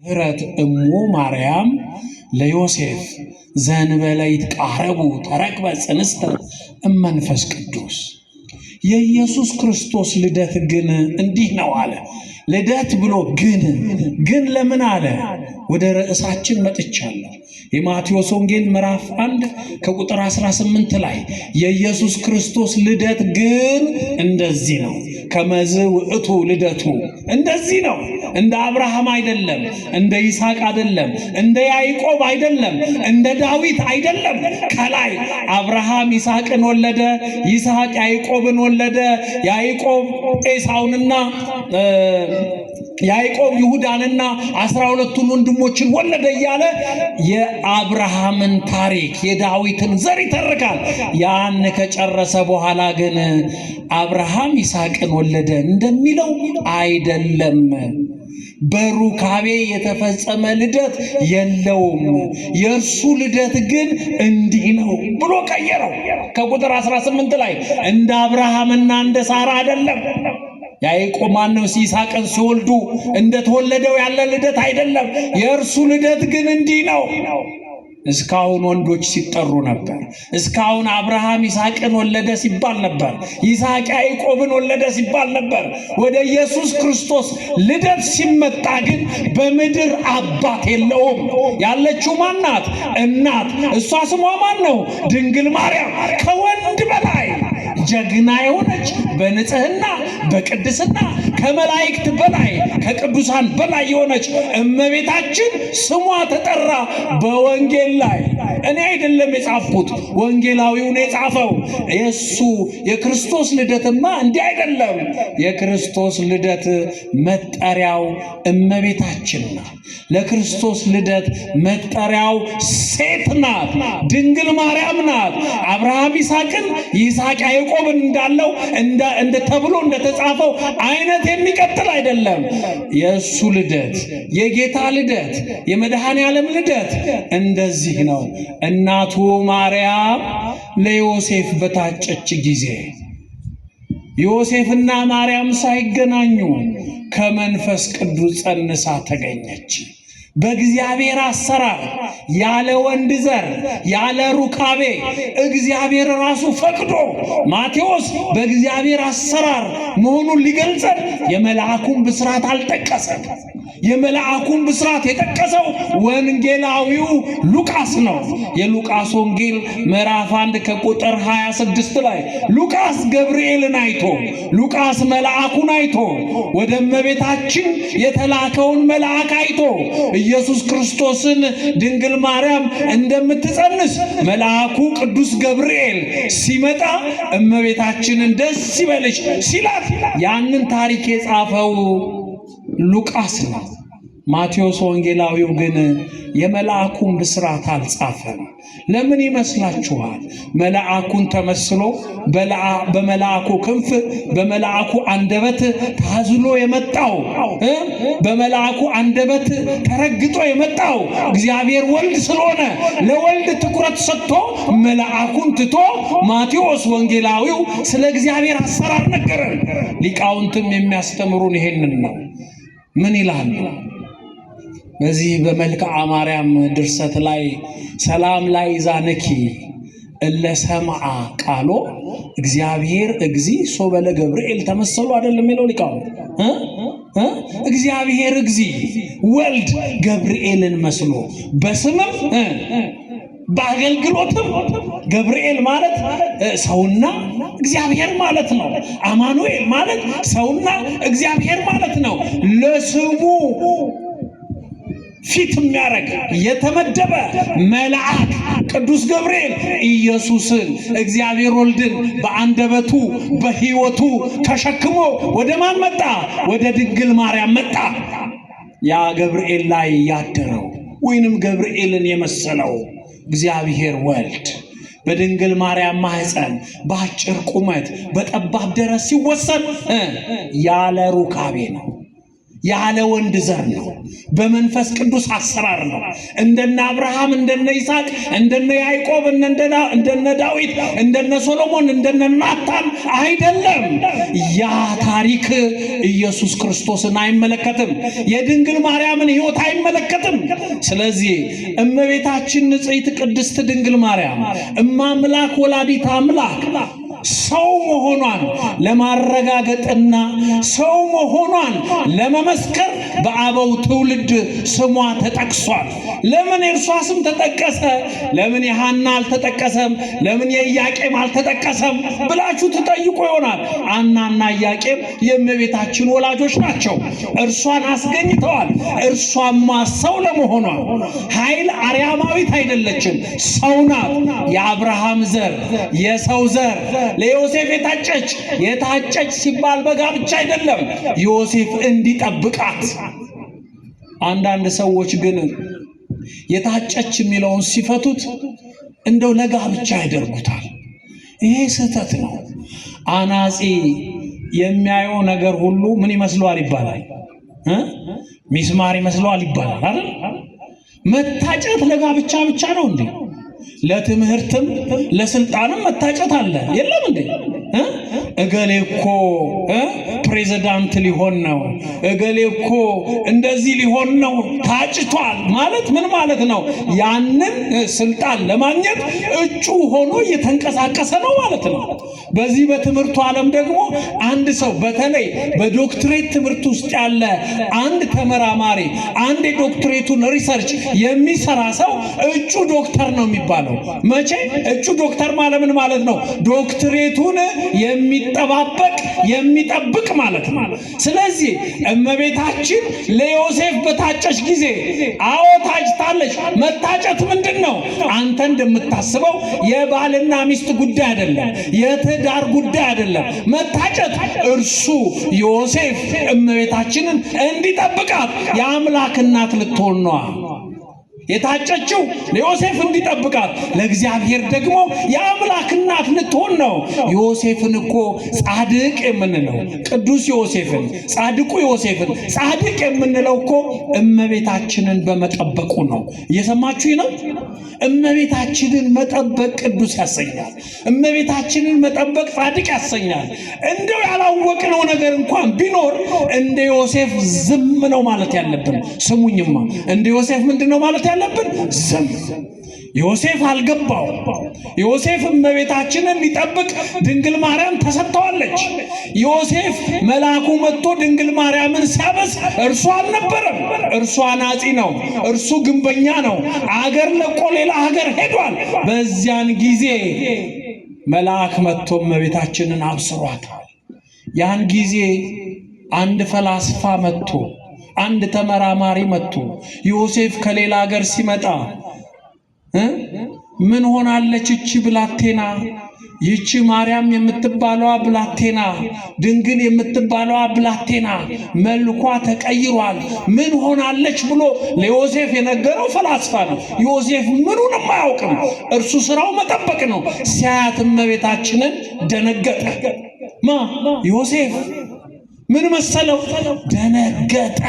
ህረት እሙ ማርያም ለዮሴፍ ዘንበለ ይትቃረቡ ተረክበ ጽንስተ እመንፈስ ቅዱስ። የኢየሱስ ክርስቶስ ልደት ግን እንዲህ ነው አለ። ልደት ብሎ ግን ለምን አለ? ወደ ርዕሳችን መጥቻለሁ። የማቴዎስ ወንጌል ምዕራፍ 1 ከቁጥር 18 ላይ የኢየሱስ ክርስቶስ ልደት ግን እንደዚህ ነው። ከመዝ ውእቱ ልደቱ፣ እንደዚህ ነው። እንደ አብርሃም አይደለም፣ እንደ ይስሐቅ አይደለም፣ እንደ ያዕቆብ አይደለም፣ እንደ ዳዊት አይደለም። ከላይ አብርሃም ይስሐቅን ወለደ፣ ይስሐቅ ያዕቆብን ወለደ፣ ያዕቆብ ኤሳውንና ያዕቆብ ይሁዳንና 12ቱን ወንድሞችን ወለደ እያለ የአብርሃምን ታሪክ የዳዊትን ዘር ይተርካል። ያን ከጨረሰ በኋላ ግን አብርሃም ይስሐቅን ወለደ እንደሚለው አይደለም። በሩካቤ የተፈጸመ ልደት የለውም። የእርሱ ልደት ግን እንዲህ ነው ብሎ ቀየረው። ከቁጥር 18 ላይ እንደ አብርሃምና እንደ ሳራ አይደለም። ያዕቆብ ማነው ይስሐቅን ሲወልዱ እንደተወለደው ያለ ልደት አይደለም። የእርሱ ልደት ግን እንዲህ ነው። እስካሁን ወንዶች ሲጠሩ ነበር። እስካሁን አብርሃም ይስሐቅን ወለደ ሲባል ነበር። ይስሐቅ ያዕቆብን ወለደ ሲባል ነበር። ወደ ኢየሱስ ክርስቶስ ልደት ሲመጣ ግን በምድር አባት የለውም። ያለችው ማናት? እናት። እሷ ስሟ ማን ነው? ድንግል ማርያም። ከወንድ በላይ ጀግና የሆነች በንጽህና በቅድስና ከመላእክት በላይ ከቅዱሳን በላይ የሆነች እመቤታችን ስሟ ተጠራ በወንጌል ላይ። እኔ አይደለም የጻፍኩት፣ ወንጌላዊው ነው የጻፈው። የሱ የክርስቶስ ልደትማ እንዲህ አይደለም። የክርስቶስ ልደት መጠሪያው እመቤታችን ናት። ለክርስቶስ ልደት መጠሪያው ሴት ናት፣ ድንግል ማርያም ናት። አብርሃም ይስሐቅን፣ ይስሐቅ ያዕቆብን እንዳለው እንደ ተብሎ እንደተጻፈው አይነት የሚቀጥል አይደለም። የእሱ ልደት የጌታ ልደት የመድኃኔ ዓለም ልደት እንደዚህ ነው። እናቱ ማርያም ለዮሴፍ በታጨች ጊዜ ዮሴፍና ማርያም ሳይገናኙ ከመንፈስ ቅዱስ ጸንሳ ተገኘች። በእግዚአብሔር አሰራር ያለ ወንድ ዘር ያለ ሩካቤ እግዚአብሔር ራሱ ፈቅዶ ማቴዎስ በእግዚአብሔር አሰራር መሆኑን ሊገልጸን የመልአኩን ብስራት አልጠቀሰም። የመልአኩን ብስራት የጠቀሰው ወንጌላዊው ሉቃስ ነው። የሉቃስ ወንጌል ምዕራፍ 1 ከቁጥር 26 ላይ ሉቃስ ገብርኤልን አይቶ ሉቃስ መልአኩን አይቶ ወደ እመቤታችን የተላከውን መልአክ አይቶ ኢየሱስ ክርስቶስን ድንግል ማርያም እንደምትጸንስ መልአኩ ቅዱስ ገብርኤል ሲመጣ እመቤታችንን ደስ ይበልሽ ሲላት ያንን ታሪክ የጻፈው ሉቃስ ነው። ማቴዎስ ወንጌላዊው ግን የመልአኩን ብስራት አልጻፈም። ለምን ይመስላችኋል? መልአኩን ተመስሎ በመልአኩ ክንፍ በመልአኩ አንደበት ታዝሎ የመጣው በመልአኩ አንደበት ተረግጦ የመጣው እግዚአብሔር ወልድ ስለሆነ ለወልድ ትኩረት ሰጥቶ መልአኩን ትቶ ማቴዎስ ወንጌላዊው ስለ እግዚአብሔር አሰራር ነገረን። ሊቃውንትም የሚያስተምሩን ይሄንን ነው። ምን ይላሉ? በዚህ በመልክዓ ማርያም ድርሰት ላይ ሰላም ላይ ዛነኪ እለ ሰምዓ ቃሎ እግዚአብሔር እግዚ ሶበለ ገብርኤል ተመሰሉ አይደለም የሚለው ሊቃውንት። እግዚአብሔር እግዚ ወልድ ገብርኤልን መስሎ በስምም በአገልግሎትም ገብርኤል ማለት ሰውና እግዚአብሔር ማለት ነው። አማኑኤል ማለት ሰውና እግዚአብሔር ማለት ነው። ለስሙ ፊት የሚያረግ የተመደበ መልአክ ቅዱስ ገብርኤል ኢየሱስን እግዚአብሔር ወልድን በአንደበቱ በሕይወቱ ተሸክሞ ወደ ማን መጣ? ወደ ድንግል ማርያም መጣ። ያ ገብርኤል ላይ ያደረው ወይንም ገብርኤልን የመሰለው እግዚአብሔር ወልድ በድንግል ማርያም ማህፀን በአጭር ቁመት በጠባብ ደረት ሲወሰን ያለ ሩካቤ ነው። ያለ ወንድ ዘር ነው። በመንፈስ ቅዱስ አሰራር ነው። እንደነ አብርሃም፣ እንደነ ይስሐቅ፣ እንደነ ያዕቆብ፣ እንደነ ዳዊት፣ እንደነ ሶሎሞን፣ እንደነ ናታን አይደለም። ያ ታሪክ ኢየሱስ ክርስቶስን አይመለከትም። የድንግል ማርያምን ሕይወት አይመለከትም። ስለዚህ እመቤታችን ንጽሕት ቅድስት ድንግል ማርያም እማምላክ ወላዲተ አምላክ ሰው መሆኗን ለማረጋገጥና ሰው መሆኗን ለመመስከር በአበው ትውልድ ስሟ ተጠቅሷል። ለምን የእርሷ ስም ተጠቀሰ? ለምን የሐና አልተጠቀሰም? ለምን የኢያቄም አልተጠቀሰም ብላችሁ ትጠይቁ ይሆናል። ሐናና ኢያቄም የእመቤታችን ወላጆች ናቸው። እርሷን አስገኝተዋል። እርሷማ ሰው ለመሆኗ ኃይል አርያማዊት አይደለችም፣ ሰው ናት። የአብርሃም ዘር፣ የሰው ዘር ለዮሴፍ የታጨች ሲባል በጋብቻ አይደለም፣ ዮሴፍ እንዲጠብቃት። አንዳንድ ሰዎች ግን የታጨች የሚለውን ሲፈቱት እንደው ለጋብቻ ያደርጉታል። ይሄ ስህተት ነው። አናጺ የሚያየው ነገር ሁሉ ምን ይመስለዋል ይባላል? ሚስማር ይመስለዋል ይባላል አይደል? መታጨት ለጋብቻ ብቻ ነው እንዴ? ለትምህርትም ለስልጣንም መታጨት አለ የለም እንዴ? እገሌ እኮ ፕሬዝዳንት ሊሆን ነው፣ እገሌ እኮ እንደዚህ ሊሆን ነው ታጭቷል ማለት ምን ማለት ነው? ያንን ስልጣን ለማግኘት እጩ ሆኖ እየተንቀሳቀሰ ነው ማለት ነው። በዚህ በትምህርቱ ዓለም ደግሞ አንድ ሰው በተለይ በዶክትሬት ትምህርት ውስጥ ያለ አንድ ተመራማሪ አንድ የዶክትሬቱን ሪሰርች የሚሰራ ሰው እጩ ዶክተር ነው የሚባለው። መቼ? እጩ ዶክተር ማለት ምን ማለት ነው? ዶክትሬቱን የሚጠብቅ ማለት ነው። ስለዚህ እመቤታችን ለዮሴፍ በታጨች ጊዜ አዎ ታጭታለች። መታጨት ምንድን ነው? አንተ እንደምታስበው የባልና ሚስት ጉዳይ አይደለም፣ የትዳር ጉዳይ አይደለም። መታጨት እርሱ ዮሴፍ እመቤታችንን እንዲጠብቃት የአምላክ እናት ልትሆን ነው የታጨችው ለዮሴፍ እንዲጠብቃት፣ ለእግዚአብሔር ደግሞ የአምላክ እናት ልትሆን ነው። ዮሴፍን እኮ ጻድቅ የምንለው ቅዱስ ዮሴፍን፣ ጻድቁ ዮሴፍን ጻድቅ የምንለው እኮ እመቤታችንን በመጠበቁ ነው። እየሰማችሁኝ ነው? እመቤታችንን መጠበቅ ቅዱስ ያሰኛል። እመቤታችንን መጠበቅ ጻድቅ ያሰኛል። እንደው ያላወቅነው ነገር እንኳን ቢኖር እንደ ዮሴፍ ዝም ነው ማለት ያለብን። ስሙኝማ፣ እንደ ዮሴፍ ምንድን ነው ማለት ያለብን? ዝም። ዮሴፍ አልገባው። ዮሴፍ እመቤታችንን ሊጠብቅ ድንግል ማርያም ተሰጥተዋለች። ዮሴፍ መልአኩ መጥቶ ድንግል ማርያምን ሲያበስ እርሱ አልነበረም። እርሱ አናጺ ነው፣ እርሱ ግንበኛ ነው። አገር ለቆ ሌላ ሀገር ሄዷል። በዚያን ጊዜ መልአክ መጥቶ እመቤታችንን አብስሯታል። ያን ጊዜ አንድ ፈላስፋ መጥቶ አንድ ተመራማሪ መጥቶ ዮሴፍ ከሌላ ሀገር ሲመጣ ምን ሆናለች እቺ ብላቴና፣ ይቺ ማርያም የምትባለዋ ብላቴና፣ ድንግል የምትባለዋ ብላቴና መልኳ ተቀይሯል፣ ምን ሆናለች ብሎ ለዮሴፍ የነገረው ፈላስፋ ነው። ዮሴፍ ምኑንም አያውቅም። እርሱ ስራው መጠበቅ ነው። ሲያያት እመቤታችንን ደነገጠ። ዮሴፍ ምን መሰለው? ደነገጠ።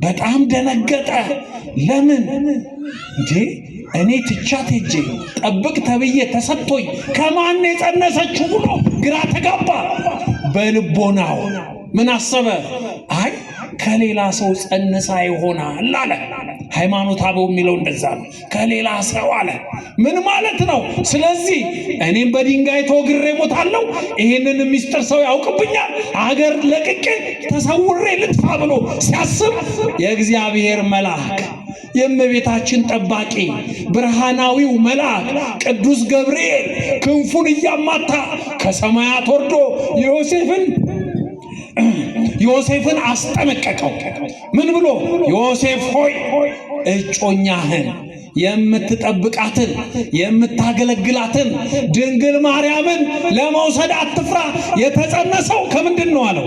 በጣም ደነገጠ። ለምን እንዴ? እኔ ትቻት ሄጄ ጠብቅ ተብዬ ተሰጥቶኝ ከማን የጸነሰችው ብሎ ግራ ተጋባ። በልቦናው ምን አሰበ? አይ ከሌላ ሰው ጸንሳ ይሆናል አለ። ሃይማኖት አበው የሚለው እንደዛ ነው። ከሌላ ሰው አለ። ምን ማለት ነው? ስለዚህ እኔም በድንጋይ ተወግሬ ሞታለሁ፣ ይህንን ምስጢር ሰው ያውቅብኛል፣ አገር ለቅቄ ተሰውሬ ልጥፋ ብሎ ሲያስብ የእግዚአብሔር መልአክ የእመቤታችን ጠባቂ ብርሃናዊው መልአክ ቅዱስ ገብርኤል ክንፉን እያማታ ከሰማያት ወርዶ ዮሴፍን አስጠነቀቀው። ምን ብሎ? ዮሴፍ ሆይ እጮኛህን የምትጠብቃትን የምታገለግላትን ድንግል ማርያምን ለመውሰድ አትፍራ። የተጸነሰው ከምንድን ነው አለው?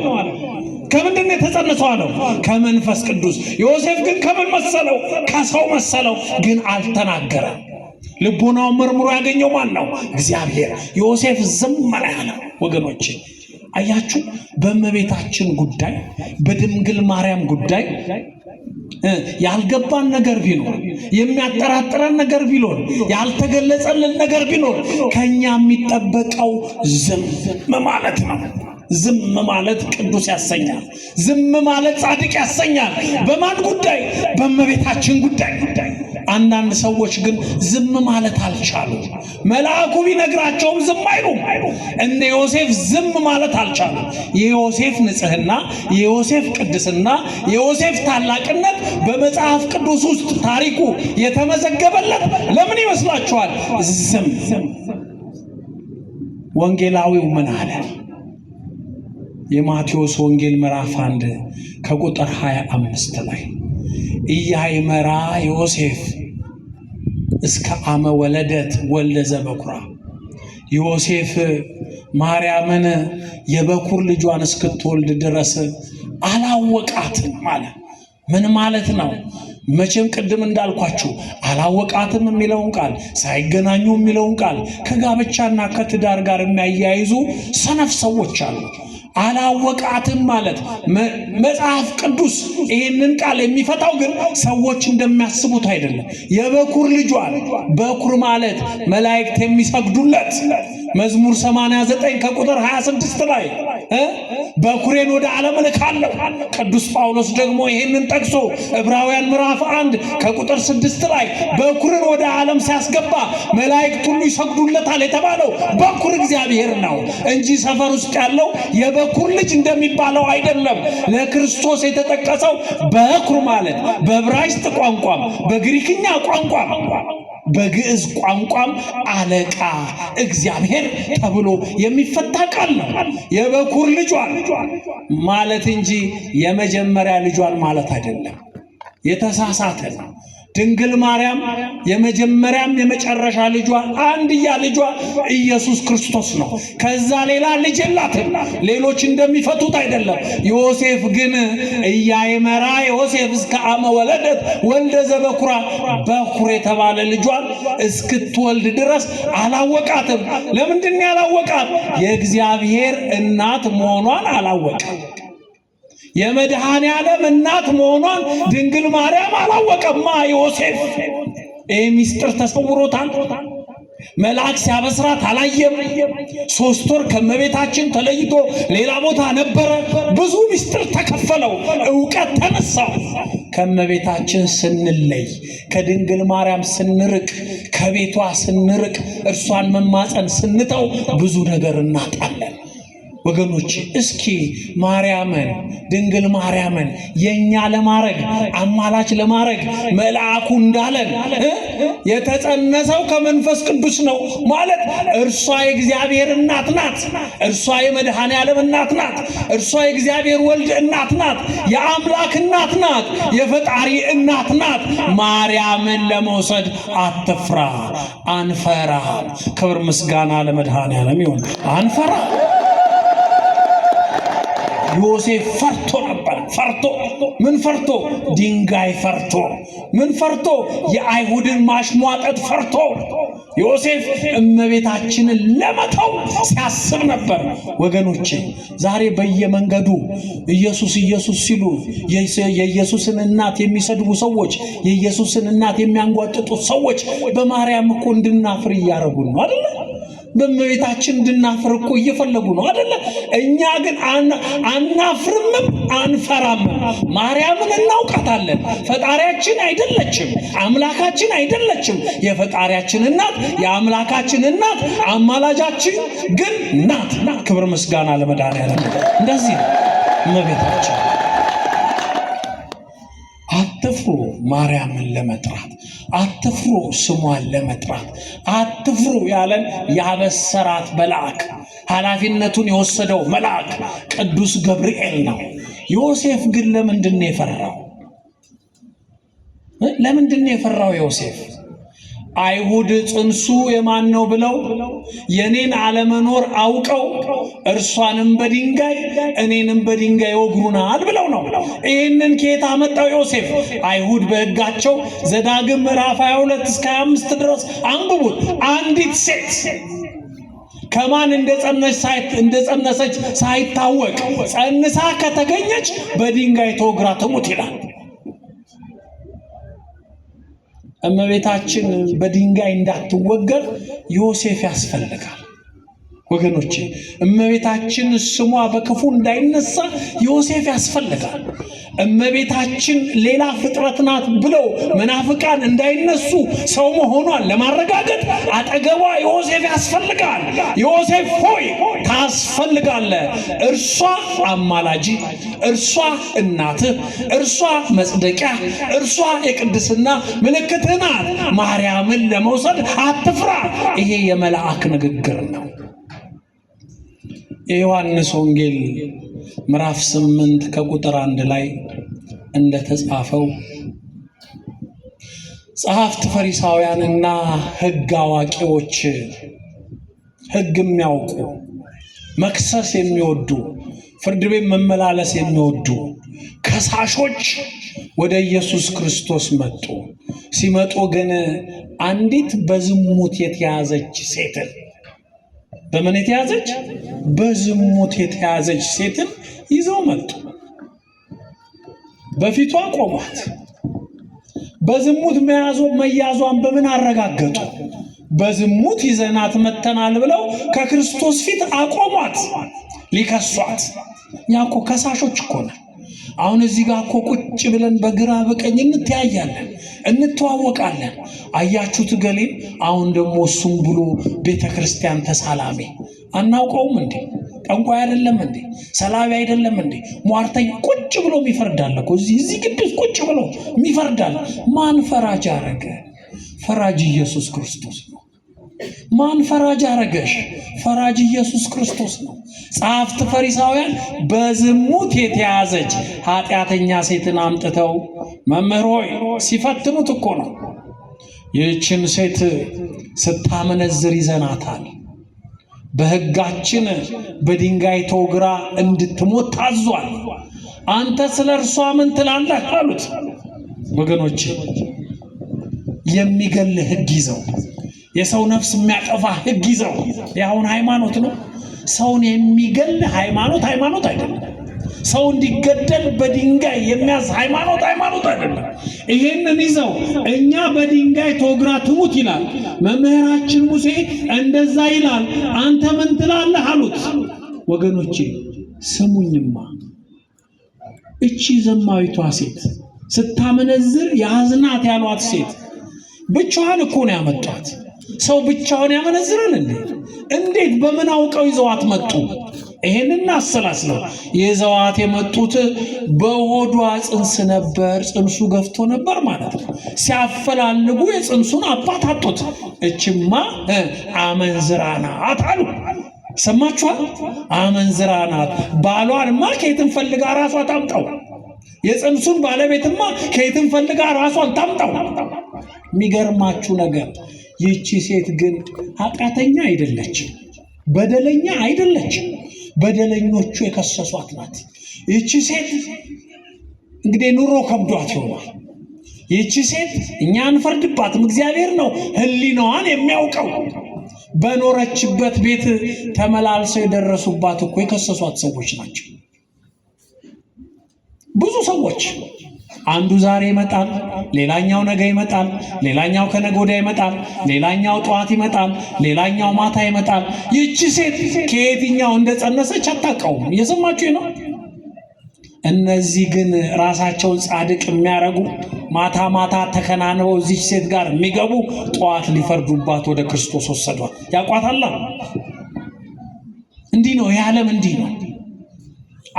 ከምንድን የተጸነሰው አለው? ከመንፈስ ቅዱስ። ዮሴፍ ግን ከምን መሰለው? ከሰው መሰለው፣ ግን አልተናገረም። ልቡናውን መርምሮ ያገኘው ማን ነው? እግዚአብሔር። ዮሴፍ ዝም አለ ያለው ወገኖቼ። አያችሁ በእመቤታችን ጉዳይ በድንግል ማርያም ጉዳይ ያልገባን ነገር ቢኖር የሚያጠራጥረን ነገር ቢኖር ያልተገለጸልን ነገር ቢኖር ከኛ የሚጠበቀው ዝም ማለት ነው። ዝም ማለት ቅዱስ ያሰኛል። ዝም ማለት ጻድቅ ያሰኛል። በማን ጉዳይ? በእመቤታችን ጉዳይ። አንዳንድ ሰዎች ግን ዝም ማለት አልቻሉ። መልአኩ ቢነግራቸውም ዝም አይሉም። እነ ዮሴፍ ዝም ማለት አልቻሉ። የዮሴፍ ንጽሕና፣ የዮሴፍ ቅድስና፣ የዮሴፍ ታላቅነት በመጽሐፍ ቅዱስ ውስጥ ታሪኩ የተመዘገበለት ለምን ይመስላችኋል? ዝም። ወንጌላዊው ምን አለ? የማቴዎስ ወንጌል ምዕራፍ 1 ከቁጥር 25 ላይ ኢያይመራ ዮሴፍ እስከ አመ ወለደት ወልደ ዘበኩራ። ዮሴፍ ማርያምን የበኩር ልጇን እስክትወልድ ድረስ አላወቃትም ማለት ምን ማለት ነው? መቼም ቅድም እንዳልኳችሁ አላወቃትም የሚለውን ቃል ሳይገናኙ የሚለውን ቃል ከጋብቻና ከትዳር ጋር የሚያያይዙ ሰነፍ ሰዎች አሉ። አላወቃትም ማለት መጽሐፍ ቅዱስ ይህንን ቃል የሚፈታው ግን ሰዎች እንደሚያስቡት አይደለም። የበኩር ልጇን በኩር ማለት መላእክት የሚሰግዱለት መዝሙር 89 ከቁጥር 26 ላይ በኩሬን ወደ ዓለም እልካለሁ። ቅዱስ ጳውሎስ ደግሞ ይህንን ጠቅሶ ዕብራውያን ምዕራፍ 1 ከቁጥር 6 ላይ በኩርን ወደ ዓለም ሲያስገባ መላእክት ሁሉ ይሰግዱለታል የተባለው በኩር እግዚአብሔር ነው እንጂ ሰፈር ውስጥ ያለው የበኩር ልጅ እንደሚባለው አይደለም። ለክርስቶስ የተጠቀሰው በኩር ማለት በዕብራይስጥ ቋንቋም በግሪክኛ ቋንቋም በግዕዝ ቋንቋም አለቃ እግዚአብሔር ተብሎ የሚፈታ ቃል ነው። የበኩር ልጇን ማለት እንጂ የመጀመሪያ ልጇን ማለት አይደለም። የተሳሳተ ነው። ድንግል ማርያም የመጀመሪያም የመጨረሻ ልጇ አንድያ ልጇ ኢየሱስ ክርስቶስ ነው። ከዛ ሌላ ልጅ የላትም። ሌሎች እንደሚፈቱት አይደለም። ዮሴፍ ግን ኢያይመራ ዮሴፍ እስከ አመ ወለደት ወልደ ዘበኩራ በኩር የተባለ ልጇን እስክትወልድ ድረስ አላወቃትም። ለምንድን ያላወቃት? የእግዚአብሔር እናት መሆኗን አላወቃት። የመድኃኔ ዓለም እናት መሆኗን ድንግል ማርያም አላወቀማ ዮሴፍ። ይህ ሚስጥር ተሰውሮታል። መልአክ ሲያበስራት አላየም። 3 ወር ከመቤታችን ተለይቶ ሌላ ቦታ ነበረ። ብዙ ሚስጥር ተከፈለው፣ ዕውቀት ተነሳው። ከመቤታችን ስንለይ፣ ከድንግል ማርያም ስንርቅ፣ ከቤቷ ስንርቅ፣ እርሷን መማፀን ስንተው ብዙ ነገር እናጣለን። ወገኖች እስኪ ማርያምን ድንግል ማርያምን የኛ ለማረግ አማላች ለማረግ መልአኩ እንዳለን የተጸነሰው ከመንፈስ ቅዱስ ነው ማለት እርሷ የእግዚአብሔር እናት ናት። እርሷ የመድኃኔ ዓለም እናት ናት። እርሷ የእግዚአብሔር ወልድ እናት ናት። የአምላክ እናት ናት። የፈጣሪ እናት ናት። ማርያምን ለመውሰድ አትፍራ፣ አንፈራ። ክብር ምስጋና ለመድኃኔ ዓለም ይሁን። አንፈራ። ዮሴፍ ፈርቶ ነበር። ምን ፈርቶ? ድንጋይ ፈርቶ። ምን ፈርቶ? የአይሁድን ማሽሟጠጥ ፈርቶ። ዮሴፍ እመቤታችንን ለመተው ሲያስብ ነበር። ወገኖቼ ዛሬ በየመንገዱ ኢየሱስ ኢየሱስ ሲሉ የኢየሱስን እናት የሚሰድቡ ሰዎች፣ የኢየሱስን እናት የሚያንጓጥጡ ሰዎች በማርያም እኮ እንድናፍር እያረጉን ነው አይደል? በእመቤታችን እንድናፍር እኮ እየፈለጉ ነው አይደለ? እኛ ግን አናፍርምም አንፈራም። ማርያምን እናውቃታለን። ፈጣሪያችን አይደለችም፣ አምላካችን አይደለችም። የፈጣሪያችን እናት፣ የአምላካችን እናት፣ አማላጃችን ግን ናት። ክብር ምስጋና ለመድኃኔዓለም። እንደዚህ ነው እመቤታችን። አትፍሩ ማርያምን ለመጥራት፣ አትፍሩ ስሟን ለመጥራት፣ አትፍሩ ያለን ያበሰራት መልአክ፣ ኃላፊነቱን የወሰደው መልአክ ቅዱስ ገብርኤል ነው። ዮሴፍ ግን ለምንድን ነው የፈራው? ለምንድን ነው የፈራው ዮሴፍ? አይሁድ ጽንሱ የማን ነው ብለው የኔን አለመኖር አውቀው እርሷንም በድንጋይ እኔንም በድንጋይ ወግሩናል ብለው ነው። ይህንን ከየት አመጣው ዮሴፍ? አይሁድ በሕጋቸው ዘዳግም ምዕራፍ 22 እስከ 25 ድረስ አንብቡት። አንዲት ሴት ከማን እንደጸነሰች ሳይታወቅ ጸንሳ ከተገኘች በድንጋይ ተወግራ ትሙት ይላል። እመቤታችን በድንጋይ እንዳትወገር ዮሴፍ ያስፈልጋል ወገኖቼ። እመቤታችን ስሟ በክፉ እንዳይነሳ ዮሴፍ ያስፈልጋል። እመቤታችን ሌላ ፍጥረት ናት ብለው መናፍቃን እንዳይነሱ ሰው መሆኗን ለማረጋገጥ አጠገቧ ዮሴፍ ያስፈልጋል። ዮሴፍ ሆይ ታስፈልጋለህ። እርሷ አማላጅ፣ እርሷ እናትህ፣ እርሷ መጽደቂያ፣ እርሷ የቅድስና ምልክትህ ናት። ማርያምን ለመውሰድ አትፍራ። ይሄ የመልአክ ንግግር ነው። የዮሐንስ ወንጌል ምዕራፍ 8 ከቁጥር 1 ላይ እንደተጻፈው ጸሐፍት ፈሪሳውያንና ሕግ አዋቂዎች፣ ሕግ የሚያውቁ መክሰስ የሚወዱ ፍርድ ቤት መመላለስ የሚወዱ ከሳሾች ወደ ኢየሱስ ክርስቶስ መጡ። ሲመጡ ግን አንዲት በዝሙት የተያዘች ሴትን በምን የተያዘች? በዝሙት የተያዘች ሴትን ይዘው መጡ። በፊቷ ቆሟት። በዝሙት መያዟን በምን አረጋገጡ? በዝሙት ይዘናት መተናል ብለው ከክርስቶስ ፊት አቆሟት ሊከሷት። እኛ እኮ ከሳሾች እኮ ነን። አሁን እዚህ ጋር እኮ ቁጭ ብለን በግራ በቀኝ እንተያያለን፣ እንተዋወቃለን። አያችሁት ገሌ አሁን ደግሞ እሱም ብሎ ቤተ ክርስቲያን ተሳላሚ አናውቀውም እንዴ? ጠንቋይ አይደለም እንዴ? ሰላቢ አይደለም እንዴ? ሟርተኛ ቁጭ ብሎ የሚፈርዳል እኮ እዚህ ቅዱስ ቁጭ ብሎ የሚፈርዳል። ማን ፈራጅ አረገ? ፈራጅ ኢየሱስ ክርስቶስ ነው። ማን ፈራጅ አረገሽ? ፈራጅ ኢየሱስ ክርስቶስ ነው። ጸሐፍት ፈሪሳውያን በዝሙት የተያዘች ኃጢአተኛ ሴትን አምጥተው መምህር ሆይ ሲፈትኑት እኮ ነው። ይህችን ሴት ስታመነዝር ይዘናታል፣ በሕጋችን በድንጋይ ተወግራ እንድትሞት ታዟል። አንተ ስለ እርሷ ምን ትላለህ አሉት። ወገኖቼ የሚገል ሕግ ይዘው የሰው ነፍስ የሚያጠፋ ሕግ ይዘው ያሁን ሃይማኖት ነው። ሰውን የሚገል ሃይማኖት አይደለም። ሰው እንዲገደል በድንጋይ የሚያዝ ሃይማኖት አይደለም። ይሄንን ይዘው እኛ በድንጋይ ተወግራ ትሙት ይላል መምህራችን ሙሴ፣ እንደዛ ይላል። አንተ ምን ትላለህ አሉት። ወገኖቼ ስሙኝማ፣ እቺ ዘማዊቷ ሴት ስታመነዝር ያዝናት ያሏት ሴት ብቻዋን እኮ ነው ያመጣት። ሰው ብቻውን ያመነዝራል እንዴ? እንዴት በምን አውቀው ይዘዋት መጡ? ይሄንን እናሰላስለው። ይዘዋት የመጡት በሆዷ ጽንስ ነበር፣ ጽንሱ ገፍቶ ነበር ማለት ነው። ሲያፈላልጉ የጽንሱን አባት አጡት። እችማ አመንዝራ ናት አሉ። ሰማችኋል? አመንዝራ ናት። ባሏንማ ከየትን ፈልጋ ራሷ ታምጣው። የጽንሱን ባለቤትማ ከየትን ፈልጋ ራሷን ታምጣው። የሚገርማችሁ ነገር ይህቺ ሴት ግን ኃጢአተኛ አይደለችም፣ በደለኛ አይደለችም። በደለኞቹ የከሰሷት ናት። ይህቺ ሴት እንግዲህ ኑሮ ከብዷት ይሆናል። ይህቺ ሴት እኛ አንፈርድባትም፣ እግዚአብሔር ነው ሕሊናዋን የሚያውቀው። በኖረችበት ቤት ተመላልሰው የደረሱባት እኮ የከሰሷት ሰዎች ናቸው። ብዙ ሰዎች አንዱ ዛሬ ይመጣል፣ ሌላኛው ነገ ይመጣል፣ ሌላኛው ከነገ ወዲያ ይመጣል፣ ሌላኛው ጠዋት ይመጣል፣ ሌላኛው ማታ ይመጣል። ይህቺ ሴት ከየትኛው እንደጸነሰች አታውቀውም። እየሰማችሁ ነው። እነዚህ ግን ራሳቸውን ጻድቅ የሚያረጉ ማታ ማታ ተከናንበው እዚህ ሴት ጋር የሚገቡ ጠዋት ሊፈርዱባት ወደ ክርስቶስ ወሰዷት። ያቋታላ። እንዲህ ነው የዓለም፣ እንዲህ ነው።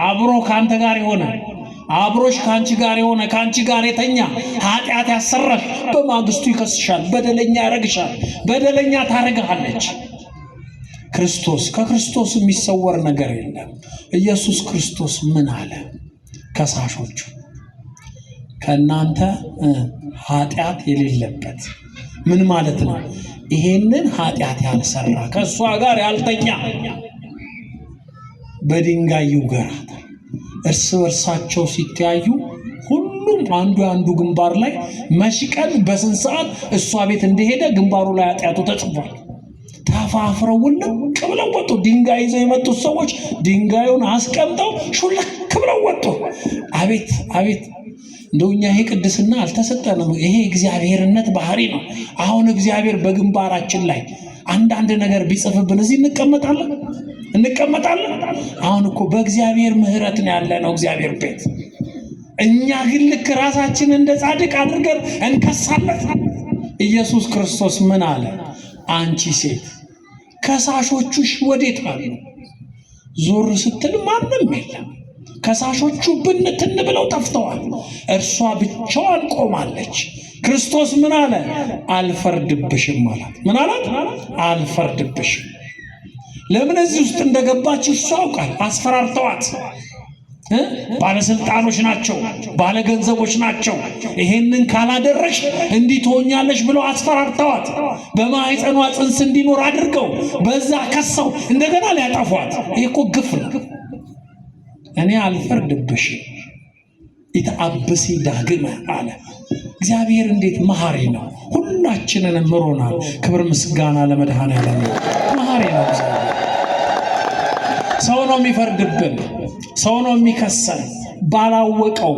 አብሮ ካንተ ጋር የሆነ አብሮሽ ካንቺ ጋር የሆነ ካንቺ ጋር የተኛ ኃጢአት ያሰራሽ በማግስቱ ይከስሻል፣ በደለኛ ያረግሻል፣ በደለኛ ታረጋለች። ከክርስቶስ የሚሰወር ነገር የለም። ኢየሱስ ክርስቶስ ምን አለ? ከሳሾቹ ከእናንተ ኃጢአት የሌለበት ምን ማለት ነው? ይሄንን ኃጢአት ያልሰራ ከእሷ ጋር ያልተኛ በድንጋይ ይውገራት። እርስ በርሳቸው ሲተያዩ ሁሉም አንዱ ግንባር ላይ መሽቀል በስንት ሰዓት እሷ ቤት እንደሄደ ግንባሩ ላይ ኃጢአቱ ተጽፏል። ተፋፍረው ውልቅ ብለው ወጡ። ድንጋይ ይዘው የመጡት ሰዎች ድንጋዩን አስቀምጠው ሹልክ ብለው ወጡ። አቤት አቤት! እንደው እኛ ይሄ ቅድስና አልተሰጠንም። ይሄ እግዚአብሔርነት ባህሪ ነው። አሁን እግዚአብሔር በግንባራችን ላይ አንዳንድ ነገር ቢጽፍብን እዚህ እንቀመጣለን። አሁን እኮ በእግዚአብሔር ምሕረት ነው ያለነው እግዚአብሔር ቤት። እኛ ግን ልክ ራሳችን እንደ ጻድቅ አድርገን እንከሳለን። ኢየሱስ ክርስቶስ ምን አለ? አንቺ ሴት ከሳሾቹሽ ወዴት አሉ? ዞር ስትል ማንም የለም። ከሳሾቹ ብንትን ብለው ጠፍተዋል። እርሷ ብቻዋን ቆማለች። ክርስቶስ ምን አለ? አልፈርድብሽም አላት። ምን አላት? አልፈርድብሽም። ለምን እዚህ ውስጥ እንደገባች እሱ ያውቃል። አስፈራርተዋት ባለስልጣኖች ናቸው፣ ባለገንዘቦች ናቸው። ይሄንን ካላደረሽ እንዲህ ትሆኛለሽ ብለው አስፈራርተዋት በማህፀኗ ጽንስ እንዲኖር አድርገው በዛ ከሰው እንደገና ሊያጠፏት። ይሄ እኮ ግፍ ነው። እኔ አልፈርድብሽም ኢተአብሲ ዳግመ አለ። እግዚአብሔር እንዴት መሐሪ ነው! ሁላችንን ምሮናል። ክብር ምስጋና ለመድኃኔዓለም። መሐሪ ነው እግዚአብሔር። ሰው ነው የሚፈርድብን፣ ሰው ነው የሚከሰን። ባላወቀው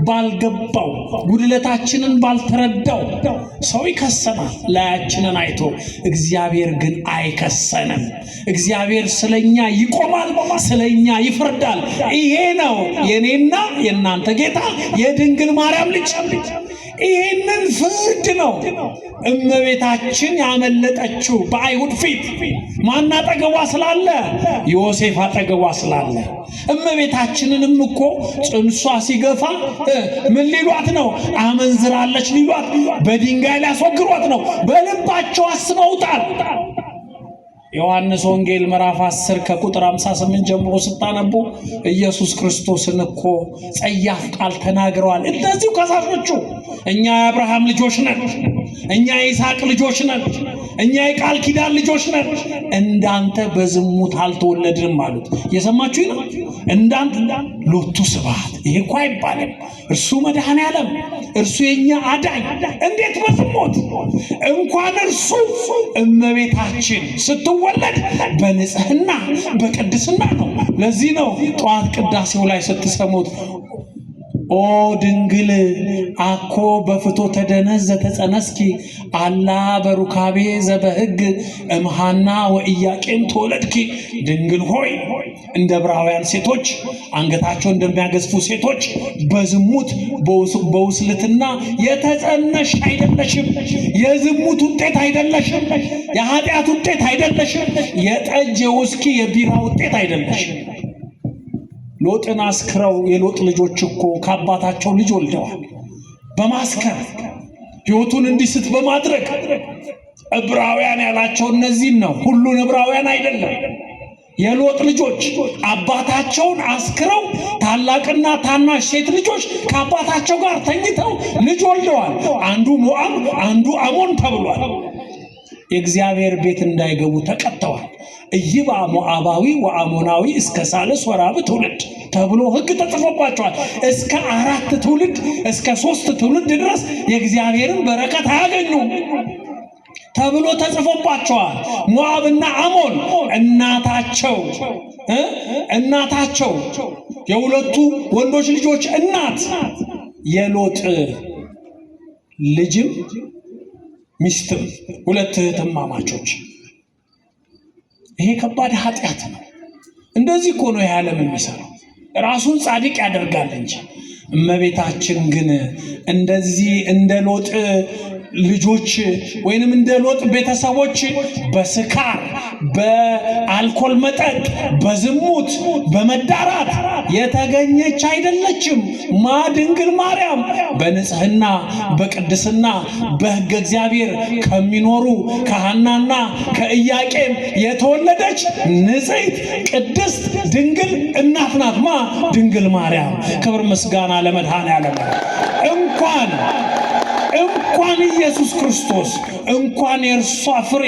ባልገባው ጉድለታችንን ባልተረዳው ሰው ይከሰናል ላያችንን አይቶ። እግዚአብሔር ግን አይከሰንም። እግዚአብሔር ስለኛ ይቆማል፣ ስለኛ ይፈርዳል። ይሄ ነው የኔና የእናንተ ጌታ የድንግል ማርያም ልጅ። ይሄንን ፍርድ ነው እመቤታችን ያመለጠችው በአይሁድ ፊት። ማን አጠገቧ ስላለ? ዮሴፍ አጠገቧ ስላለ። እመቤታችንንም እኮ ጽንሷ ሲገፋ ምን ሊሏት ነው? አመንዝራለች ሊሏት፣ በድንጋይ ሊያስወግሯት ነው። በልባቸው አስበውታል። ዮሐንስ ወንጌል ምዕራፍ 10 ከቁጥር 58 ጀምሮ ስታነቡ ኢየሱስ ክርስቶስን እኮ ጸያፍ ቃል ተናግረዋል እነዚሁ ከሳሾቹ። እኛ የአብርሃም ልጆች ነን፣ እኛ የይስሐቅ ልጆች ነን፣ እኛ የቃል ኪዳን ልጆች ነን፣ እንዳንተ በዝሙት አልተወለድንም አሉት። የሰማችሁ ነው። እንዳንተ ሎቱ ስብሐት። ይሄ እኮ አይባልም። እርሱ መድኃኔዓለም፣ እርሱ የኛ አዳኝ እንዴት በዝሙት! እንኳን እርሱ እመቤታችን ስትወለድ በንጽህና በቅድስና ነው። ለዚህ ነው ጠዋት ቅዳሴው ላይ ስትሰሙት ኦ ድንግል አኮ በፍቶተ ደነዝ ዘተጸነስኪ አላ በሩካቤ ዘበሕግ እምሃና ወኢያቄም ተወለድኪ። ድንግል ሆይ እንደ ዕብራውያን ሴቶች አንገታቸው እንደሚያገዝፉ ሴቶች በዝሙት በውስልትና የተጸነሽ አይደለሽም። የዝሙት ውጤት አይደለሽም። የኃጢአት ውጤት አይደለሽም። የጠጅ የውስኪ የቢራ ውጤት አይደለሽም። ሎጥን አስክረው የሎጥ ልጆች እኮ ከአባታቸው ልጅ ወልደዋል። በማስከር ሕይወቱን እንዲስት በማድረግ ዕብራውያን ያላቸው እነዚህን ነው። ሁሉን ዕብራውያን አይደለም። የሎጥ ልጆች አባታቸውን አስክረው ታላቅና ታናሽ ሴት ልጆች ከአባታቸው ጋር ተኝተው ልጅ ወልደዋል። አንዱ ሞዓብ፣ አንዱ አሞን ተብሏል። የእግዚአብሔር ቤት እንዳይገቡ ተቀጥተዋል። እይባ ሞዓባዊ ወአሞናዊ እስከ ሳልስ ወራብ ትውልድ ተብሎ ሕግ ተጽፎባቸዋል። እስከ 4 ትውልድ እስከ 3 ትውልድ ድረስ የእግዚአብሔርን በረከት አያገኙም ተብሎ ተጽፎባቸዋል። ሞዓብና አሞን እናታቸው የሁለቱ ወንዶች ልጆች እናት የሎጥ ልጅም ሚስትም ሁለት እህትማማቾች። ይሄ ከባድ ኃጢአት ነው። እንደዚህ እኮ ነው የዓለም የሚሰራው። ራሱን ጻድቅ ያደርጋል እንጂ። እመቤታችን ግን እንደዚህ እንደ ሎጥ ልጆች ወይንም እንደ ሎጥ ቤተሰቦች በስካር በአልኮል መጠጥ በዝሙት በመዳራት የተገኘች አይደለችም። ድንግል ማርያም በንጽህና በቅድስና በሕገ እግዚአብሔር ከሚኖሩ ከሐናና ከኢያቄም የተወለደች ንጽሕት ቅድስት ድንግል እናት ናት። ድንግል ማርያም። ክብር ምስጋና ለመድኃኔዓለም። እንኳን ኢየሱስ ክርስቶስ እንኳን የእርሷ ፍሬ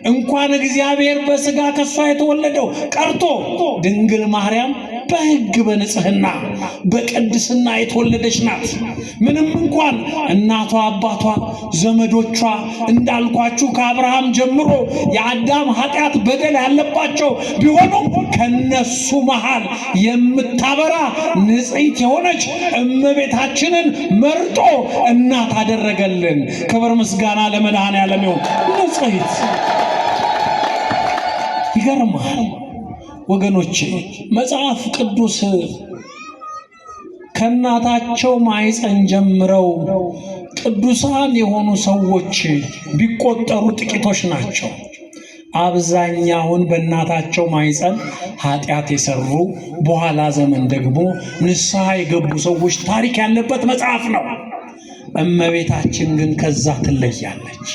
እንኳን እግዚአብሔር በሥጋ ከሷ የተወለደው ቀርቶ ድንግል ማርያም በሕግ በንጽህና በቅድስና የተወለደች ናት። ምንም እንኳን እናቷ አባቷ ዘመዶቿ እንዳልኳችሁ ከአብርሃም ጀምሮ የአዳም ኃጢአት በደል ያለባቸው ቢሆኑም ከነሱ መሃል የምታበራ ንጽሕት የሆነች እመቤታችንን መርጦ እናት አደረገልን። ክብር ምስጋና ለመድኃኔዓለም ይሁን። ንጽሕት ይገርማል ወገኖቼ። መጽሐፍ ቅዱስ ከእናታቸው ማኅፀን ጀምረው ቅዱሳን የሆኑ ሰዎች ቢቆጠሩ ጥቂቶች ናቸው። አብዛኛውን በእናታቸው ማኅፀን ኃጢአት የሰሩ በኋላ ዘመን ደግሞ ንስሐ የገቡ ሰዎች ታሪክ ያለበት መጽሐፍ ነው። እመቤታችን ግን ከዛ ትለያለች።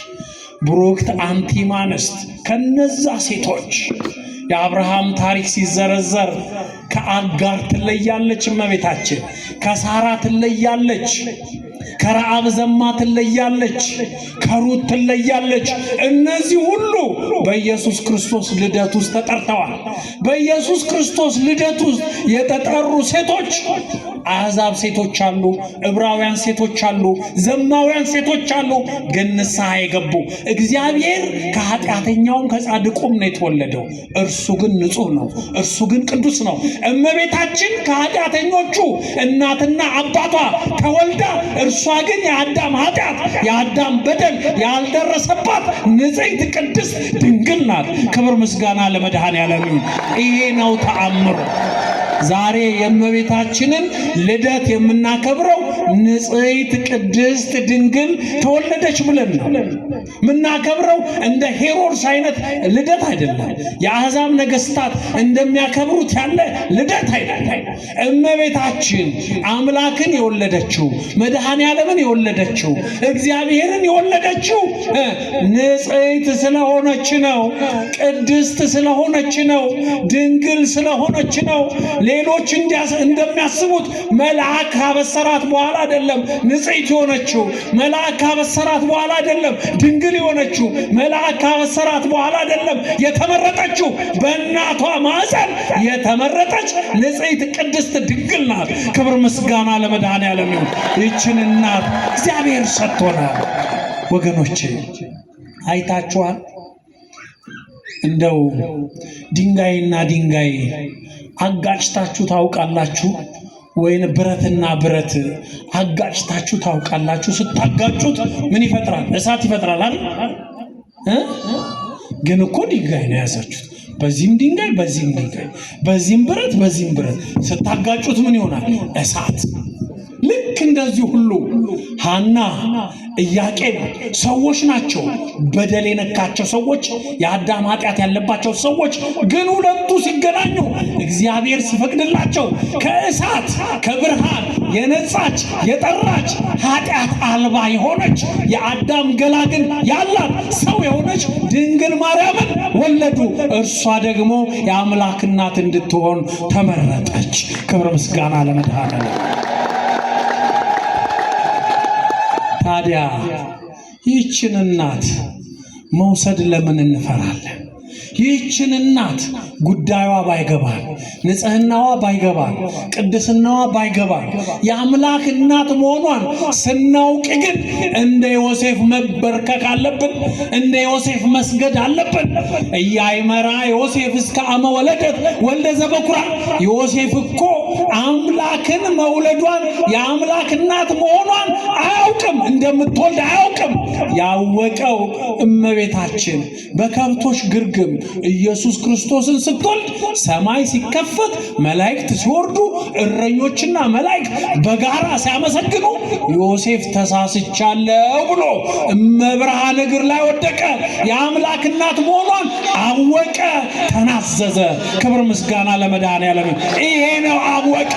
ብሩክት አንቲ እምአንስት ከነዛ ሴቶች የአብርሃም ታሪክ ሲዘረዘር ከአጋር ትለያለች እመቤታችን፣ ከሳራ ትለያለች፣ ከረአብ ዘማ ትለያለች፣ ከሩት ትለያለች። እነዚህ ሁሉ በኢየሱስ ክርስቶስ ልደት ውስጥ ተጠርተዋል። በኢየሱስ ክርስቶስ ልደት ውስጥ የተጠሩ ሴቶች አሕዛብ ሴቶች አሉ፣ ዕብራውያን ሴቶች አሉ፣ ዘማውያን ሴቶች አሉ። ግን ንስሐ የገቡ እግዚአብሔር ከኃጢአተኛውም ከጻድቁም ነው የተወለደው። እርሱ ግን ንጹሕ ነው፣ እርሱ ግን ቅዱስ ነው። እመቤታችን ከኃጢአተኞቹ እናትና አባቷ ተወልዳ እርሷ ግን የአዳም ኃጢአት የአዳም በደል ያልደረሰባት ንጽሕት ቅድስት ድንግል ናት። ክብር ምስጋና ለመድኃኔዓለም ይሁን። ይሄ ነው ተአምሩ። ዛሬ የእመቤታችንን ልደት የምናከብረው ንጽሕት ቅድስት ድንግል ተወለደች ብለን ነው የምናከብረው። እንደ ሄሮድስ አይነት ልደት አይደለም። የአሕዛብ ነገሥታት እንደሚያከብሩት ያለ ልደት አይደለም። እመቤታችን አምላክን የወለደችው መድኃኔዓለምን የወለደችው እግዚአብሔርን የወለደችው ንጽሕት ስለሆነች ነው። ቅድስት ስለሆነች ነው። ድንግል ስለሆነች ነው። ሌሎች እንደሚያስቡት መልአክ ካበሰራት በኋላ አይደለም ንጽሕት የሆነችው። መልአክ ካበሰራት በኋላ አይደለም ድንግል የሆነችው። መልአክ ካበሰራት በኋላ አይደለም የተመረጠችው። በእናቷ ማኅፀን የተመረጠች ንጽሕት ቅድስት ድንግል ናት። ክብር ምስጋና ለመድኃኔዓለም ይሁን። ይህችን እናት እግዚአብሔር ሰጥቶናል። ወገኖቼ አይታችኋል። እንደው ድንጋይና ድንጋይ አጋጭታችሁ ታውቃላችሁ? ወይን ብረትና ብረት አጋጭታችሁ ታውቃላችሁ? ስታጋጩት ምን ይፈጥራል? እሳት ይፈጥራል አይደል? ግን እኮ ድንጋይ ነው ያዛችሁት። በዚህም ድንጋይ በዚህም ድንጋይ፣ በዚህም ብረት በዚህም ብረት ስታጋጩት ምን ይሆናል? እሳት። ልክ እንደዚህ ሁሉ ሐና ኢያቄም ሰዎች ናቸው። በደል የነካቸው ሰዎች፣ የአዳም ኃጢአት ያለባቸው ሰዎች። ግን ሁለቱ ሲገናኙ እግዚአብሔር ሲፈቅድላቸው ከእሳት ከብርሃን የነጻች የጠራች ኃጢአት አልባ የሆነች የአዳም ገላ ግን ያላት ሰው የሆነች ድንግል ማርያምን ወለዱ። እርሷ ደግሞ የአምላክ እናት እንድትሆን ተመረጠች። ክብር ምስጋና ለመድኃኔዓለም። ታዲያ ይህችን እናት መውሰድ ለምን እንፈራለን? ይህችን እናት ጉዳዩዋ ባይገባል፣ ንጽህናዋ ባይገባል፣ ቅድስናዋ ባይገባል፣ የአምላክ እናት መሆኗን ስናውቅ ግን እንደ ዮሴፍ መበርከክ አለብን። እንደ ዮሴፍ መስገድ አለብን። እያይመራ ዮሴፍ እስከ አመ ወለደት ወልደ ዘበኩራ። ዮሴፍ እኮ አምላክን መውለዷን የአምላክ እናት መሆኗን አያውቅም፣ እንደምትወልድ አያውቅም። ያወቀው እመቤታችን በከብቶች ግርግም ኢየሱስ ክርስቶስን ስትወልድ ሰማይ ሲከፈት መላእክት ሲወርዱ እረኞችና መላእክት በጋራ ሲያመሰግኑ ዮሴፍ ተሳስቻለሁ ብሎ እመብርሃን እግር ላይ ወደቀ። የአምላክ እናት መሆኗን አወቀ፣ ተናዘዘ። ክብር ምስጋና ለመድኃኔዓለም። ይሄ ነው አወቀ።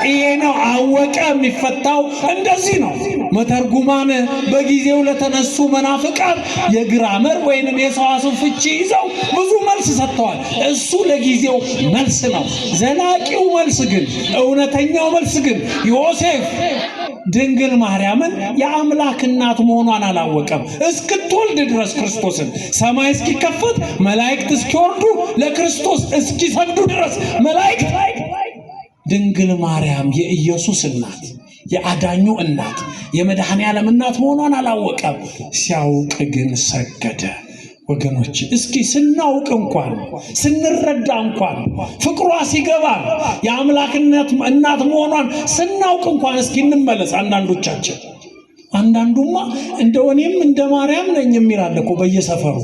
ይሄ ነው አወቀ። የሚፈታው እንደዚህ ነው። መተርጉማን በጊዜው ለተነሱ መናፍቃን የግራመር ወይንም የሰዋስው ፍቺ ይዘው ብዙ መልስ ሰጥተዋል። እሱ ለጊዜው መልስ ነው። ዘላቂው መልስ ግን እውነተኛው መልስ ግን ዮሴፍ ድንግል ማርያምን የአምላክ እናት መሆኗን አላወቀም እስክትወልድ ድረስ ክርስቶስን። ሰማይ እስኪከፈት መላእክት እስኪወርዱ ለክርስቶስ እስኪሰግዱ ድረስ መላእክት ድንግል ማርያም የኢየሱስ እናት፣ የአዳኙ እናት፣ የመድኃኔ ዓለም እናት መሆኗን አላወቀም። ሲያውቅ ግን ሰገደ። ወገኖች እስኪ ስናውቅ እንኳን ስንረዳ እንኳን ፍቅሯ ሲገባ የአምላክነት እናት መሆኗን ስናውቅ እንኳን እስኪ እንመለስ። አንዳንዱማ እንደው እኔም እንደ ማርያም ነኝ የሚላል እኮ በየሰፈሩ።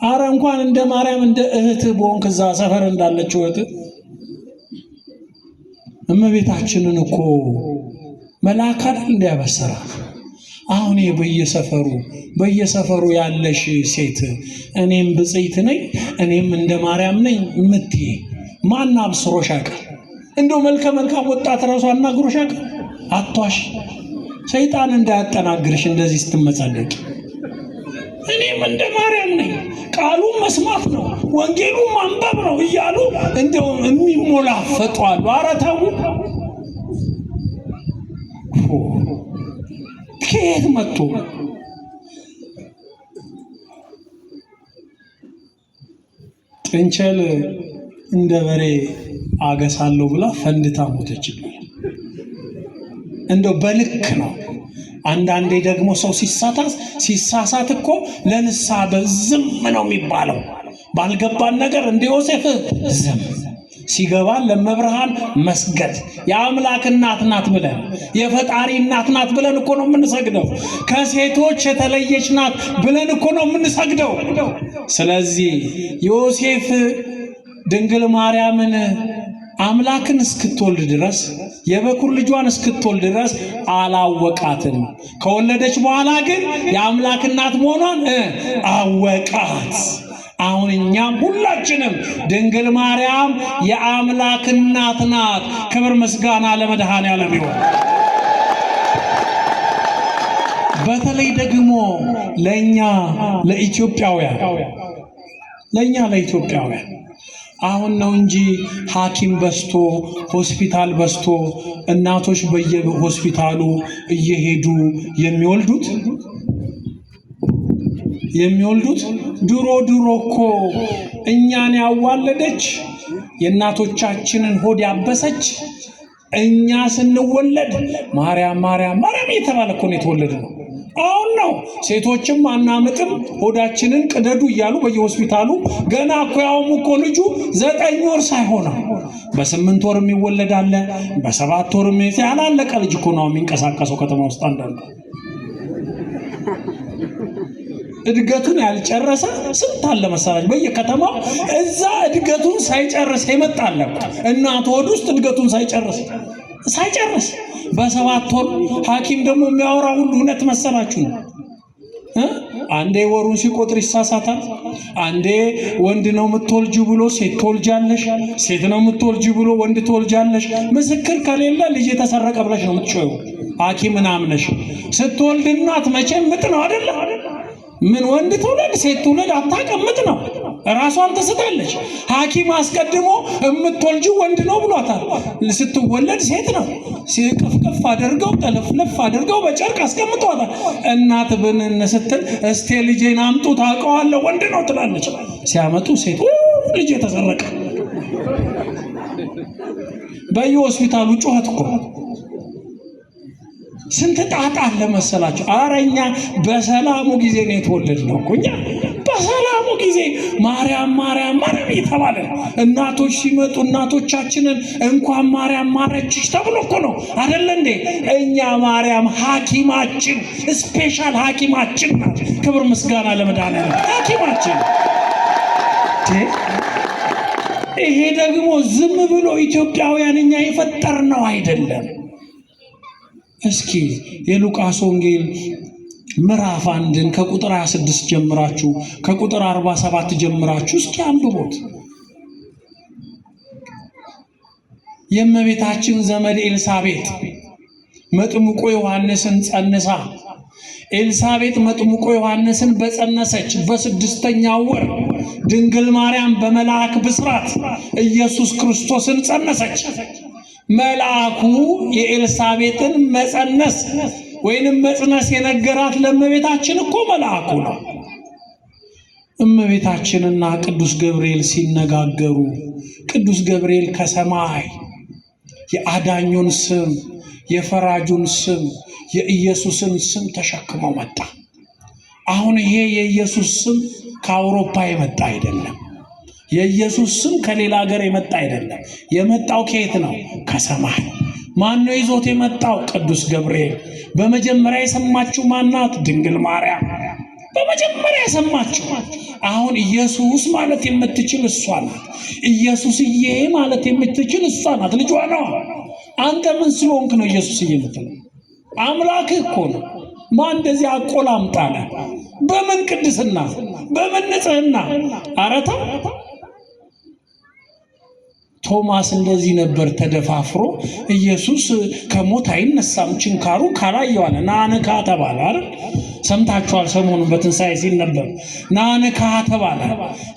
አረ እንኳን እንደ ማርያም እንደ እህት ቦንክ እዛ ሰፈር እንዳለችው እህት እመቤታችንን እኮ መልአክ አይደል እንዲያበሰራት። አሁን በየሰፈሩ ያለሽ ሴት እኔም ብጽይት ነኝ እኔም እንደ ማርያም ነኝ እምትይ ማን አብስሮሽ ያውቃል? እንደው መልካም ወጣት ራሱ አናግሮሽ ያውቃል? አቷሽ ሰይጣን እንዳያጠናግርሽ እንደዚህ ስትመጻደቂ። እኔም እንደ ማርያም ነኝ ቃሉን መስማት ነው ወንጌሉን ማንበብ ነው እያሉ እንደው የሚሞላፈጡ አሉ። ኧረ ተው! ከየት መጥቶ ጥንቸል እንደ በሬ አገሳለሁ ብላ ፈንድታ ሞተች። እንደው በልክ ነው። አንዳንዴ ደግሞ ሰው ሲሳሳት እኮ ለንስሐ በዝም ነው የሚባለው። ባልገባን ነገር እንደ ዮሴፍ ዝም ሲገባን ለመብርሃን መስገድ። የአምላክ እናት ናት ብለን የፈጣሪ እናት ናት ብለን እኮ ነው የምንሰግደው። ከሴቶች የተለየች ናት ብለን እኮ ነው የምንሰግደው። ስለዚህ ዮሴፍ ድንግል ማርያምን አምላክን እስክትወልድ ድረስ የበኩር ልጇን እስክትወልድ ድረስ አላወቃትም። ከወለደች በኋላ ግን የአምላክ እናት መሆኗን አወቃት። አሁን እኛም ሁላችንም ድንግል ማርያም የአምላክ እናት ናት። ክብር ምስጋና ለመድኃኔዓለም ይሁን። በተለይ ደግሞ ለኛ ለኢትዮጵያውያን አሁን ነው እንጂ ሐኪም በስቶ ሆስፒታል በስቶ እናቶች በየሆስፒታሉ እየሄዱ የሚወልዱት ድሮ እኮ እኛን ያዋለደች የእናቶቻችንን ሆድ ያበሰች እኛ ስንወለድ ማርያም እየተባለ እኮ ነው የተወለድነው። አሁን ነው ሴቶችም አናምጥም ሆዳችንን ቅደዱ እያሉ በየሆስፒታሉ ገና እኮ ያውም እኮ ልጁ 9 ወር ሳይሆነው በ8 ወር የሚወለድ አለ፣ በ7 ወር ያላለቀ ልጅ እኮ ነው የሚንቀሳቀሰው ከተማ ውስጥ። አንዳንዱ እድገቱን ያልጨረሰ ስንት አለ መሰላችሁ በየከተማው። እዛ እድገቱን ሳይጨርስ ይመጣል እናት ሆድ ውስጥ እድገቱን ሳይጨርስ በ7 ወር ሐኪም ደግሞ የሚያወራ ሁሉ እውነት መሰላችሁ ነው። አንዴ ወሩን ሲቆጥር ይሳሳታል። አንዴ ወንድ ነው የምትወልጂ ብሎ ሴት ትወልጃለሽ፣ ሴት ነው የምትወልጂ ብሎ ወንድ ትወልጃለሽ። ምስክር ከሌለ ልጅ የተሰረቀ ብለሽ ነው የምትጮዩ። ሐኪምን አምነሽ ስትወልድ እናት መቼም ምጥ ነው አይደለ? ምን ወንድ ትውለድ ሴት ትውለድ አታቀምጥ ነው፣ ራሷን ትስታለች። ሐኪም አስቀድሞ የምትወልጂው ወንድ ነው ብሏታል። ስትወለድ ሴት ነው። ሲቀፍቀፍ አድርገው ጠለፍለፍ አድርገው በጨርቅ አስቀምጧታል። እናት ብንን ስትል እስቴ ልጄን አምጡ ታውቀዋለሁ ወንድ ነው ትላለች። ሲያመጡ ሴት ልጅ የተሰረቀ። በየሆስፒታሉ ጩኸት እኮ ስንት ጣጣ አለ መሰላችሁ። አረኛ በሰላሙ ጊዜ ነው የተወለድነው እኮ እኛ በሰላሙ ጊዜ ማርያም የተባለ እናቶች ሲመጡ እናቶቻችንን እንኳን ማርያም ማረችሽ ተብሎ እኮ ነው አይደለ እንዴ? እኛ ማርያም ሐኪማችን ስፔሻል ሐኪማችን ናት። ክብር ምስጋና ለመድኃኔዓለም ሐኪማችን። ይሄ ደግሞ ዝም ብሎ ኢትዮጵያውያን እኛ የፈጠርነው አይደለም። እስኪ የሉቃስ ወንጌል ምዕራፍ 1 ከቁጥር 26 ጀምራችሁ ከቁጥር 47 ጀምራችሁ እስኪ አንብቡት። የእመቤታችን ዘመድ ኤልሳቤጥ መጥምቁ ዮሐንስን ጸንሳ ኤልሳቤጥ መጥምቁ ዮሐንስን በጸነሰች በ6ኛው ወር ድንግል ማርያም በመልአክ ብስራት ኢየሱስ ክርስቶስን ጸነሰች። መልአኩ የኤልሳቤጥን መጽነስ የነገራት ለእመቤታችን እኮ መልአኩ ነው። እመቤታችንና ቅዱስ ገብርኤል ሲነጋገሩ ቅዱስ ገብርኤል ከሰማይ የአዳኙን ስም፣ የፈራጁን ስም፣ የኢየሱስን ስም ተሸክመው መጣ። አሁን ይሄ የኢየሱስ ስም ከአውሮፓ የመጣ አይደለም። የኢየሱስ ስም ከሌላ ሀገር የመጣ አይደለም። የመጣው ከየት ነው? ከሰማይ። ማን ነው ይዞት የመጣው? ቅዱስ ገብርኤል። በመጀመሪያ የሰማችው ማናት? ድንግል ማርያም በመጀመሪያ የሰማችው። አሁን ኢየሱስ ማለት የምትችል እሷ ናት። ኢየሱስዬ ማለት የምትችል እሷ ናት። ልጇ ነው። አንተ ምን ስለሆንክ ነው ኢየሱስዬ የምትለው? አምላክህ እኮ ነው። ማን እንደዚህ አቆላምጣለ? በምን ቅድስና፣ በምን ንጽህና? አረታ ቶማስ እንደዚህ ነበር ተደፋፍሮ ኢየሱስ ከሞት አይነሳም ችንካሩ ካላየዋለ ናንካ ተባለ አይደል? ሰምታችኋል። ሰሞኑን በትንሣኤ ሲል ነበር ናንካ ተባለ።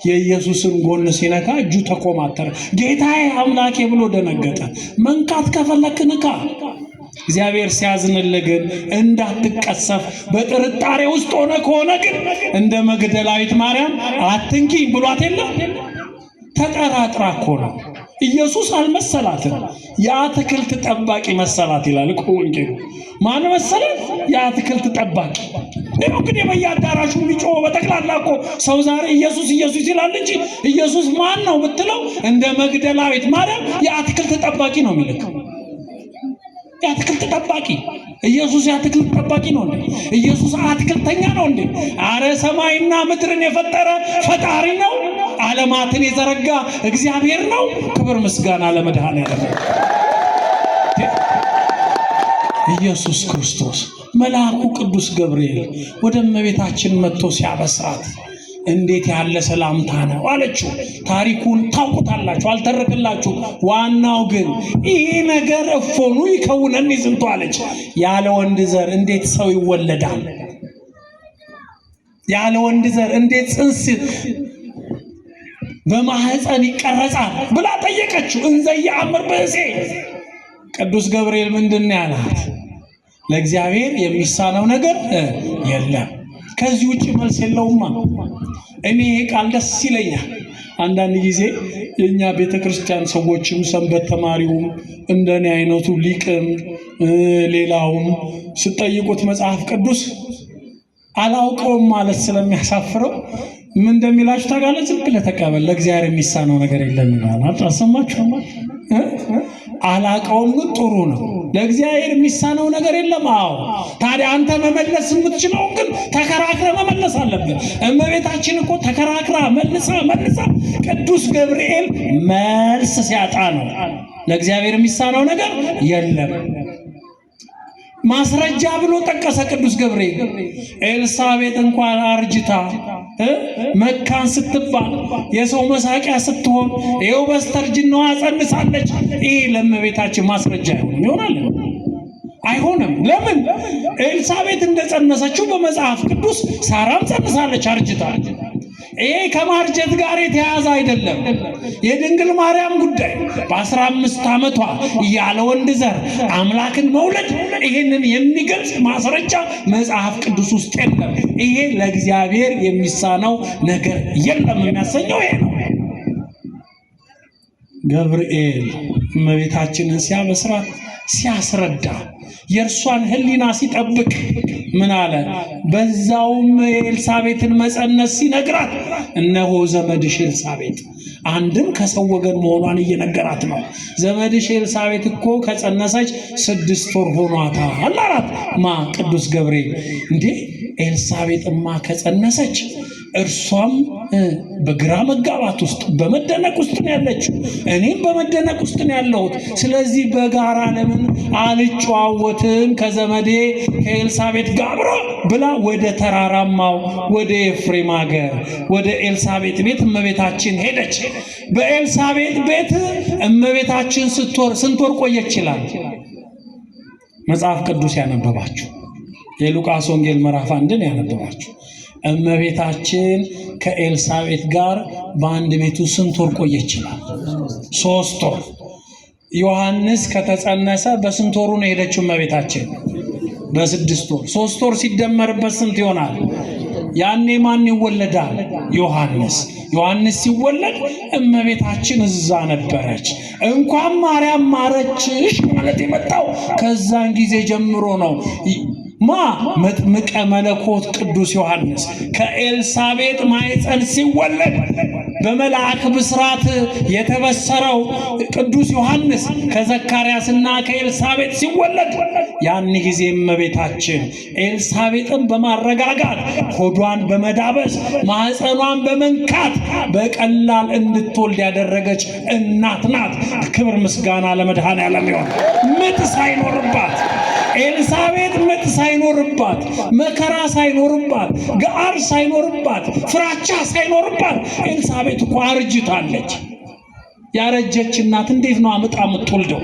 የኢየሱስን ጎን ሲነካ እጁ ተኮማተረ። ጌታዬ አምላኬ ብሎ ደነገጠ። መንካት ከፈለክ ንካ። እግዚአብሔር ሲያዝንልህ ግን እንዳትቀሰፍ። በጥርጣሬ ውስጥ ሆነ ከሆነ ግን እንደ መግደላዊት ማርያም አትንኪኝ ብሏት የለም። ተጠራጥራ እኮ ነው። ኢየሱስ አልመሰላትም። የአትክልት ጠባቂ መሰላት ይላል እኮ ወንጌሉ። ማን መሰላት? የአትክልት ጠባቂ። ነው እንግዲህ በየአዳራሹ የሚጮህ በጠቅላላ እኮ ሰው ዛሬ ኢየሱስ ኢየሱስ ይላል እንጂ ኢየሱስ ማን ነው ብትለው እንደ መግደላዊት ማርያም የአትክልት ጠባቂ ነው የሚልከው። የአትክልት ጠባቂ ኢየሱስ የአትክልት ጠባቂ ነው እንዴ? ኢየሱስ አትክልተኛ ነው እንዴ? አረ ሰማይና ምድርን የፈጠረ ፈጣሪ ነው። ዓለማትን የዘረጋ እግዚአብሔር ነው። ክብር ምስጋና ለመድኃኔዓለም። ኢየሱስ ክርስቶስ መልአኩ ቅዱስ ገብርኤል ወደ እመቤታችን መጥቶ ሲያበስራት እንዴት ያለ ሰላምታ ነው አለችው። ታሪኩን ታውቁታላችሁ፣ አልተረክላችሁ። ዋናው ግን ይሄ ነገር እፎኑ ይከውነኒ ዝንቱ አለች። ያለ ወንድ ዘር እንዴት ሰው ይወለዳል? ያለ ወንድ ዘር እንዴት ጽንስ በማህፀን ይቀረጻል ብላ ጠየቀችው። እንዘ ይአምር ብእሴ። ቅዱስ ገብርኤል ምንድን ነው ያላት? ለእግዚአብሔር የሚሳነው ነገር የለም። ከዚህ ውጭ መልስ የለውማ። እኔ ይሄ ቃል ደስ ይለኛል። አንዳንድ ጊዜ የኛ ቤተክርስቲያን ሰዎችም ሰንበት ተማሪውም እንደኔ አይነቱ ሊቅም ሌላውም ስጠይቁት መጽሐፍ ቅዱስ አላውቀውም ማለት ስለሚያሳፍረው ምን እንደሚላችሁ ታውቃለህ? ዝም ብለህ ተቀበል፣ ለእግዚአብሔር የሚሳነው ነገር የለም ይላል። አልሰማችሁም? አላውቀውም ግን ጥሩ ነው። ለእግዚአብሔር የሚሳነው ነገር የለም። አዎ፣ ታዲያ አንተ መመለስ የምትችለው ግን ተከራክረ መመለስ አለብን። እመቤታችን እኮ ተከራክራ መልሳ ቅዱስ ገብርኤል መልስ ሲያጣ ነው ለእግዚአብሔር የሚሳነው ነገር የለም ማስረጃ ብሎ ጠቀሰ ቅዱስ ገብርኤል። ኤልሳቤጥ እንኳን አርጅታ መካን ስትባል የሰው መሳቂያ ስትሆን ይኸው በስተርጅናዋ ጸንሳለች። ይሄ ለእመቤታችን ማስረጃ ይሆናል? አይሆንም። ለምን? ኤልሳቤጥ እንደጸነሰችው በመጽሐፍ ቅዱስ ሳራም ጸንሳለች አርጅታ። ይሄ ከማርጀት ጋር የተያያዘ አይደለም። የድንግል ማርያም ጉዳይ በ15 ዓመቷ ያለ ወንድ ዘር አምላክን መውለድ፣ ይሄንን የሚገልጽ ማስረጃ መጽሐፍ ቅዱስ ውስጥ የለም። ይሄ ለእግዚአብሔር የሚሳነው ነገር የለም የሚያሰኘው ይሄ ነው። ገብርኤል እመቤታችንን ሲያበስራት ሲያስረዳ የእርሷን ሕሊና ሲጠብቅ ምን አለ? በዛውም የኤልሳቤጥን መጸነስ ሲነግራት እነሆ ዘመድሽ ኤልሳቤጥ፣ አንድም ከሰው ወገን መሆኗን እየነገራት ነው። ዘመድሽ ኤልሳቤጥ እኮ ከጸነሰች 6 ወር ሆኗታል አላት። ማ ቅዱስ ገብርኤል። እንዴ ኤልሳቤጥማ ከጸነሰች እርሷም በግራ መጋባት ውስጥ በመደነቅ ውስጥ ነው ያለችው፣ እኔም በመደነቅ ውስጥ ነው ያለሁት። ስለዚህ በጋራ ለምን አልጨዋወትም ከዘመዴ ከኤልሳቤጥ ጋር ብላ ወደ ተራራማው ወደ ኤፍሬም ሀገር ወደ ኤልሳቤጥ ቤት እመቤታችን ሄደች። በኤልሳቤጥ ቤት እመቤታችን ስንት ወር ቆየች ይላል መጽሐፍ ቅዱስ ያነበባችሁ፣ የሉቃስ ወንጌል ምዕራፍ 1 ያነበባችሁ። እመቤታችን ከኤልሳቤጥ ጋር በአንድ ቤቱ ስንት ወር ቆየች ይላል? 3 ወር። ዮሐንስ ከተጸነሰ በስንት ወሩ ነው ሄደችው እመቤታችን? በ6 ወር 3 ወር ሲደመርበት ስንት ይሆናል? ያኔ ማን ይወለዳል? ዮሐንስ ሲወለድ እመቤታችን እዛ ነበረች። እንኳን ማርያም ማረችሽ ማለት የመጣው ከዛን ጊዜ ጀምሮ ነው። መጥምቀ መለኮት ቅዱስ ዮሐንስ ከኤልሳቤጥ ማኅፀን ሲወለድ በመልአክ ብስራት የተበሰረው ቅዱስ ዮሐንስ ከዘካርያስና ከኤልሳቤጥ ሲወለድ ያን ጊዜ እመቤታችን ኤልሳቤጥን በማረጋጋት ሆዷን በመዳበስ ማኅፀኗን በመንካት በቀላል እንድትወልድ ያደረገች እናት ናት። ክብር ምስጋና ለመድኃኔዓለም ይሁን። ምጥ ሳይኖርባት ኤልሳቤጥ ምጥ ሳይኖርባት መከራ ሳይኖርባት ጋር ሳይኖርባት ፍራቻ ሳይኖርባት ኤልሳቤጥ እኮ አርጅታለች። ያረጀች እናት እንዴት ነው አምጣ የምትወልደው?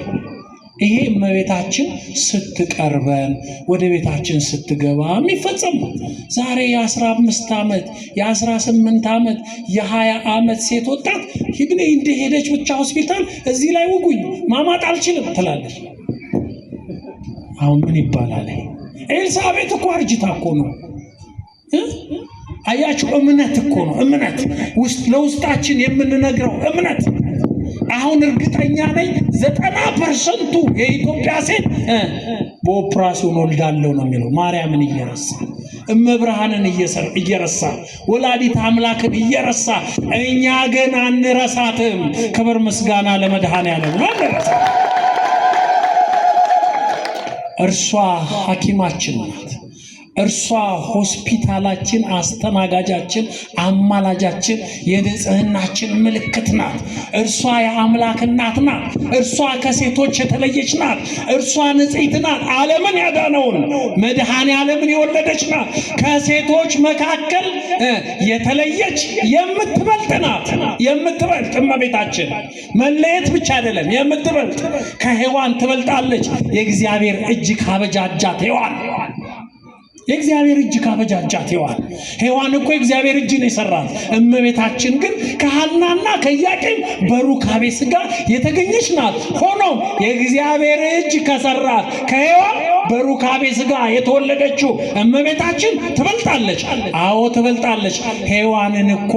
ይሄ እመቤታችን ስትቀርበን ወደ ቤታችን ስትገባ የሚፈጸም ነው። ዛሬ የ15 ዓመት የ18 ዓመት የ20 ዓመት ሴት ወጣት ግን እንደሄደች ብቻ ሆስፒታል እዚህ ላይ ውጉኝ ማማጥ አልችልም ትላለች። አሁን ምን ይባላል? ኤልሳቤጥ እኮ አርጅታ እኮ ነው። አያችሁ፣ እምነት እኮ ነው። እምነት ለውስጣችን የምንነግረው እምነት። አሁን እርግጠኛ ነኝ 90% የኢትዮጵያ ሴት በኦፕራሲዮን ወልዳለሁ ነው የሚለው። ማርያምን እየረሳ እመብርሃንን እየረሳ ወላዲት አምላክን እየረሳ፣ እኛ ግን አንረሳትም። ክብር ምስጋና ለመድኃኔዓለም ነው። እርሷ ሐኪማችን ናት። እርሷ ሆስፒታላችን፣ አስተናጋጃችን፣ አማላጃችን፣ የንጽህናችን ምልክት ናት። እርሷ የአምላክ እናት ናት። እርሷ ከሴቶች የተለየች ናት። እርሷ ንጽሕት ናት። ዓለምን ያዳነውን መድኃኔዓለምን የወለደች ናት። ከሴቶች መካከል የተለየች የምትበልጥ ናት። የምትበልጥ እመቤታችን መለየት ብቻ አይደለም፣ የምትበልጥ ከሔዋን ትበልጣለች። የእግዚአብሔር እጅ ካበጃጃት የእግዚአብሔር እጅ ካበጃጃት ሔዋን እኮ የእግዚአብሔር እጅ ነው የሰራት። እመቤታችን ግን ከሐናና ከኢያቄም በሩካቤ ሥጋ የተገኘች ናት። ሆኖም የእግዚአብሔር እጅ ከሰራት ከሔዋን በሩካቤ ሥጋ የተወለደችው እመቤታችን ትበልጣለች። አዎ ትበልጣለች። ሔዋንን እኮ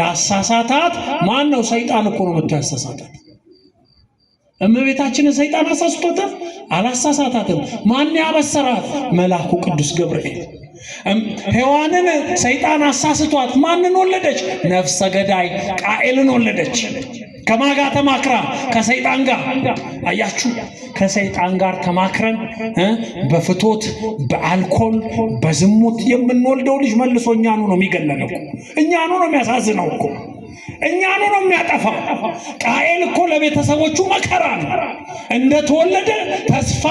ያሳሳታት ማን ነው? ሰይጣን እኮ ነው መጥቶ ያሳሳታት። እመቤታችንን ሰይጣን አሳስቶታል? አላሳሳታትም። ማን ያበሰራት? መልአኩ ቅዱስ ገብርኤል። ሔዋንን ሰይጣን አሳስቷት ማንን ወለደች? ነፍሰ ገዳይ ቃኤልን ወለደች። ከማጋ ተማክራ? ከሰይጣን ጋር። አያችሁ፣ ከሰይጣን ጋር ተማክረን በፍቶት በአልኮል በዝሙት የምንወልደው ልጅ መልሶ እኛኑ ነው የሚገለለው። እኛኑ ነው የሚያሳዝነው እኮ እኛኑ ነው የሚያጠፋው። ቃኤል እኮ ለቤተሰቦቹ መከራ ነው። እንደተወለደ ተስፋ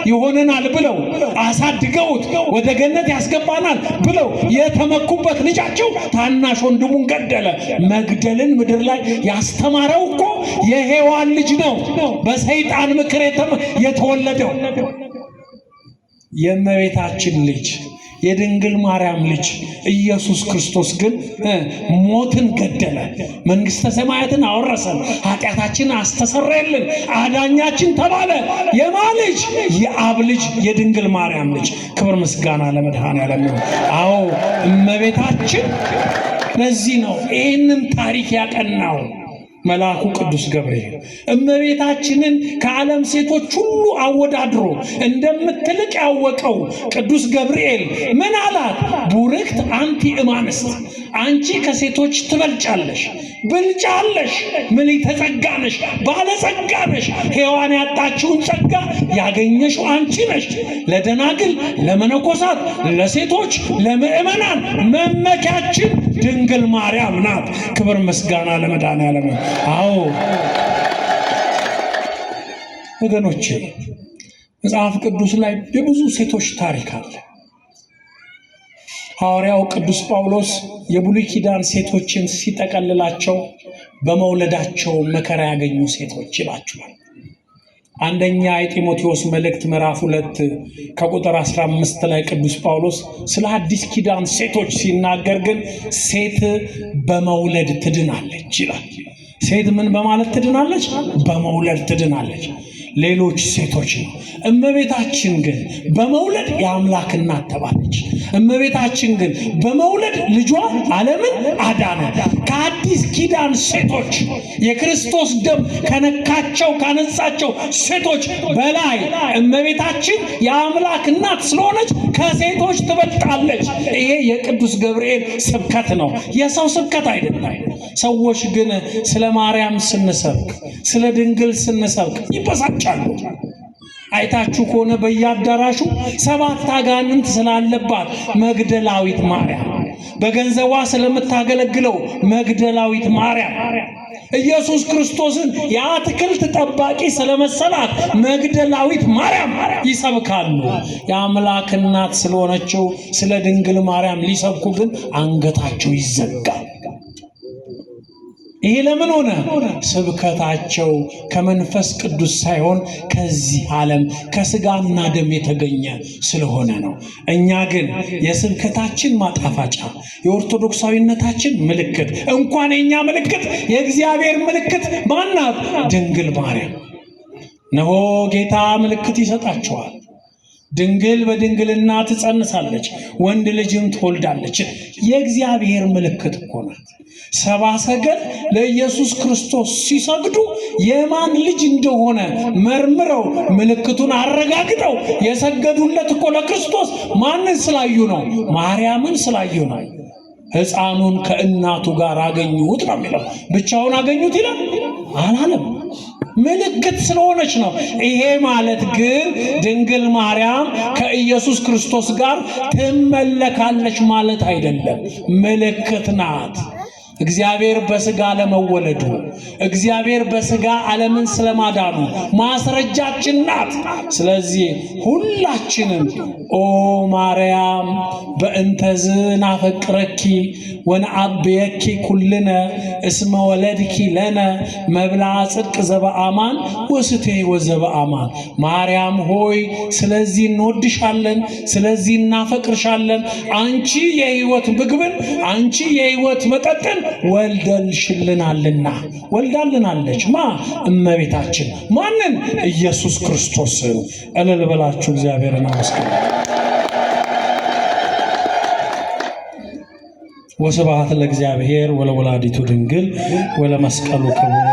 ይሆነናል ብለው አሳድገውት ወደ ገነት ያስገባናል ብለው የተመኩበት ልጃቸው ታናሽ ወንድሙን ገደለ። መግደልን ምድር ላይ ያስተማረው እኮ የሔዋን ልጅ ነው፣ በሰይጣን ምክር የተወለደው። የእመቤታችን ልጅ የድንግል ማርያም ልጅ ኢየሱስ ክርስቶስ ግን ሞትን ገደለ፣ መንግሥተ ሰማያትን አወረሰን፣ ኃጢአታችንን አስተሰረየልን፣ አዳኛችን ተባለ። የማን ልጅ? የአብ ልጅ የድንግል ማርያም ልጅ። ክብር ምስጋና ለመድኃኔዓለም ይሁን። አዎ እመቤታችን። ለዚህ ነው ይህንን ታሪክ ያቀናው መልአኩ ቅዱስ ገብርኤል እመቤታችንን ከዓለም ሴቶች ሁሉ አወዳድሮ እንደምትልቅ ያወቀው ቅዱስ ገብርኤል ምን አላት? ቡርክት አንቲ እማንስት፣ አንቺ ከሴቶች ትበልጫለሽ፣ ብልጫለሽ፣ ምልዕተ ጸጋ ነሽ፣ ባለጸጋ ነሽ። ሔዋን ያጣችውን ጸጋ ያገኘሽው አንቺ ነሽ። ለደናግል፣ ለመነኮሳት፣ ለሴቶች፣ ለምእመናን መመኪያችን ድንግል ማርያም ናት። ክብር ምስጋና ለመድኃኔዓለም። አዎ ወገኖቼ፣ መጽሐፍ ቅዱስ ላይ የብዙ ሴቶች ታሪክ አለ። ሐዋርያው ቅዱስ ጳውሎስ የብሉይ ኪዳን ሴቶችን ሲጠቀልላቸው በመውለዳቸው መከራ ያገኙ ሴቶች ይላቸዋል። አንደኛ የጢሞቴዎስ መልእክት ምዕራፍ 2 ከቁጥር 15 ላይ ቅዱስ ጳውሎስ ስለ አዲስ ኪዳን ሴቶች ሲናገር ግን ሴት በመውለድ ትድናለች ይላል። ሴት ምን በማለት ትድናለች? በመውለድ ትድናለች። ሌሎች ሴቶች ነው። እመቤታችን ግን በመውለድ የአምላክ እናት ተባለች። እመቤታችን ግን በመውለድ ልጇ ዓለምን አዳነ። ከአዲስ ኪዳን ሴቶች የክርስቶስ ደም ከነካቸው ካነጻቸው ሴቶች በላይ እመቤታችን የአምላክ እናት ስለሆነች ከሴቶች ትበልጣለች። ይሄ የቅዱስ ገብርኤል ስብከት ነው፣ የሰው ስብከት አይደለም። ሰዎች ግን ስለ ማርያም ስንሰብክ፣ ስለ ድንግል ስንሰብክ ይበሳጫሉ። አይታችሁ ከሆነ በየአዳራሹ 7 አጋንንት ስላለባት መግደላዊት ማርያም፣ በገንዘቧ ስለምታገለግለው መግደላዊት ማርያም፣ ኢየሱስ ክርስቶስን የአትክልት ጠባቂ ስለመሰላት መግደላዊት ማርያም ይሰብካሉ። የአምላክ እናት ስለሆነችው ስለ ድንግል ማርያም ሊሰብኩ ግን አንገታቸው ይዘጋል። ይሄ ለምን ሆነ? ስብከታቸው ከመንፈስ ቅዱስ ሳይሆን ከዚህ ዓለም ከስጋና ደም የተገኘ ስለሆነ ነው። እኛ ግን የስብከታችን ማጣፋጫ የኦርቶዶክሳዊነታችን ምልክት እንኳን የኛ ምልክት የእግዚአብሔር ምልክት ማናት? ድንግል ማርያም። ነሆ ጌታ ምልክት ይሰጣቸዋል። ድንግል በድንግልና ትጸንሳለች፣ ወንድ ልጅም ትወልዳለች። የእግዚአብሔር ምልክት እኮ ናት። 70 ሰገል ለኢየሱስ ክርስቶስ ሲሰግዱ የማን ልጅ እንደሆነ መርምረው ምልክቱን አረጋግጠው የሰገዱለት እኮ ለክርስቶስ ማንን ስላዩ ነው? ማርያምን ስላዩ ነው። ሕፃኑን ከእናቱ ጋር አገኙት ነው የሚለው። ብቻውን አገኙት ይላል አላለም። ምልክት ስለሆነች ነው። ይሄ ማለት ግን ድንግል ማርያም ከኢየሱስ ክርስቶስ ጋር ትመለካለች ማለት አይደለም። ምልክት ናት። እግዚአብሔር በስጋ ለመወለዱ እግዚአብሔር በስጋ ዓለምን ስለማዳኑ ማስረጃችን ናት። ስለዚህ ሁላችንም ኦ ማርያም በእንተዝ ናፈቅረኪ ወነአብየኪ ኩልነ እስመ ወለድኪ ለነ መብላ ጽድቅ ዘበአማን ወስቴ ወዘበአማን። ማርያም ሆይ ስለዚህ እንወድሻለን፣ ስለዚህ እናፈቅርሻለን። አንቺ የሕይወት ምግብን፣ አንቺ የሕይወት መጠጥን ወልደልሽልናልና። ወልዳልናለች ማ? እመቤታችን። ማንን? ኢየሱስ ክርስቶስን። እልል በላችሁ እግዚአብሔርን አመስግኑ። ወስብሐት ለእግዚአብሔር ወለወላዲቱ ድንግል ወለመስቀሉ ክቡር።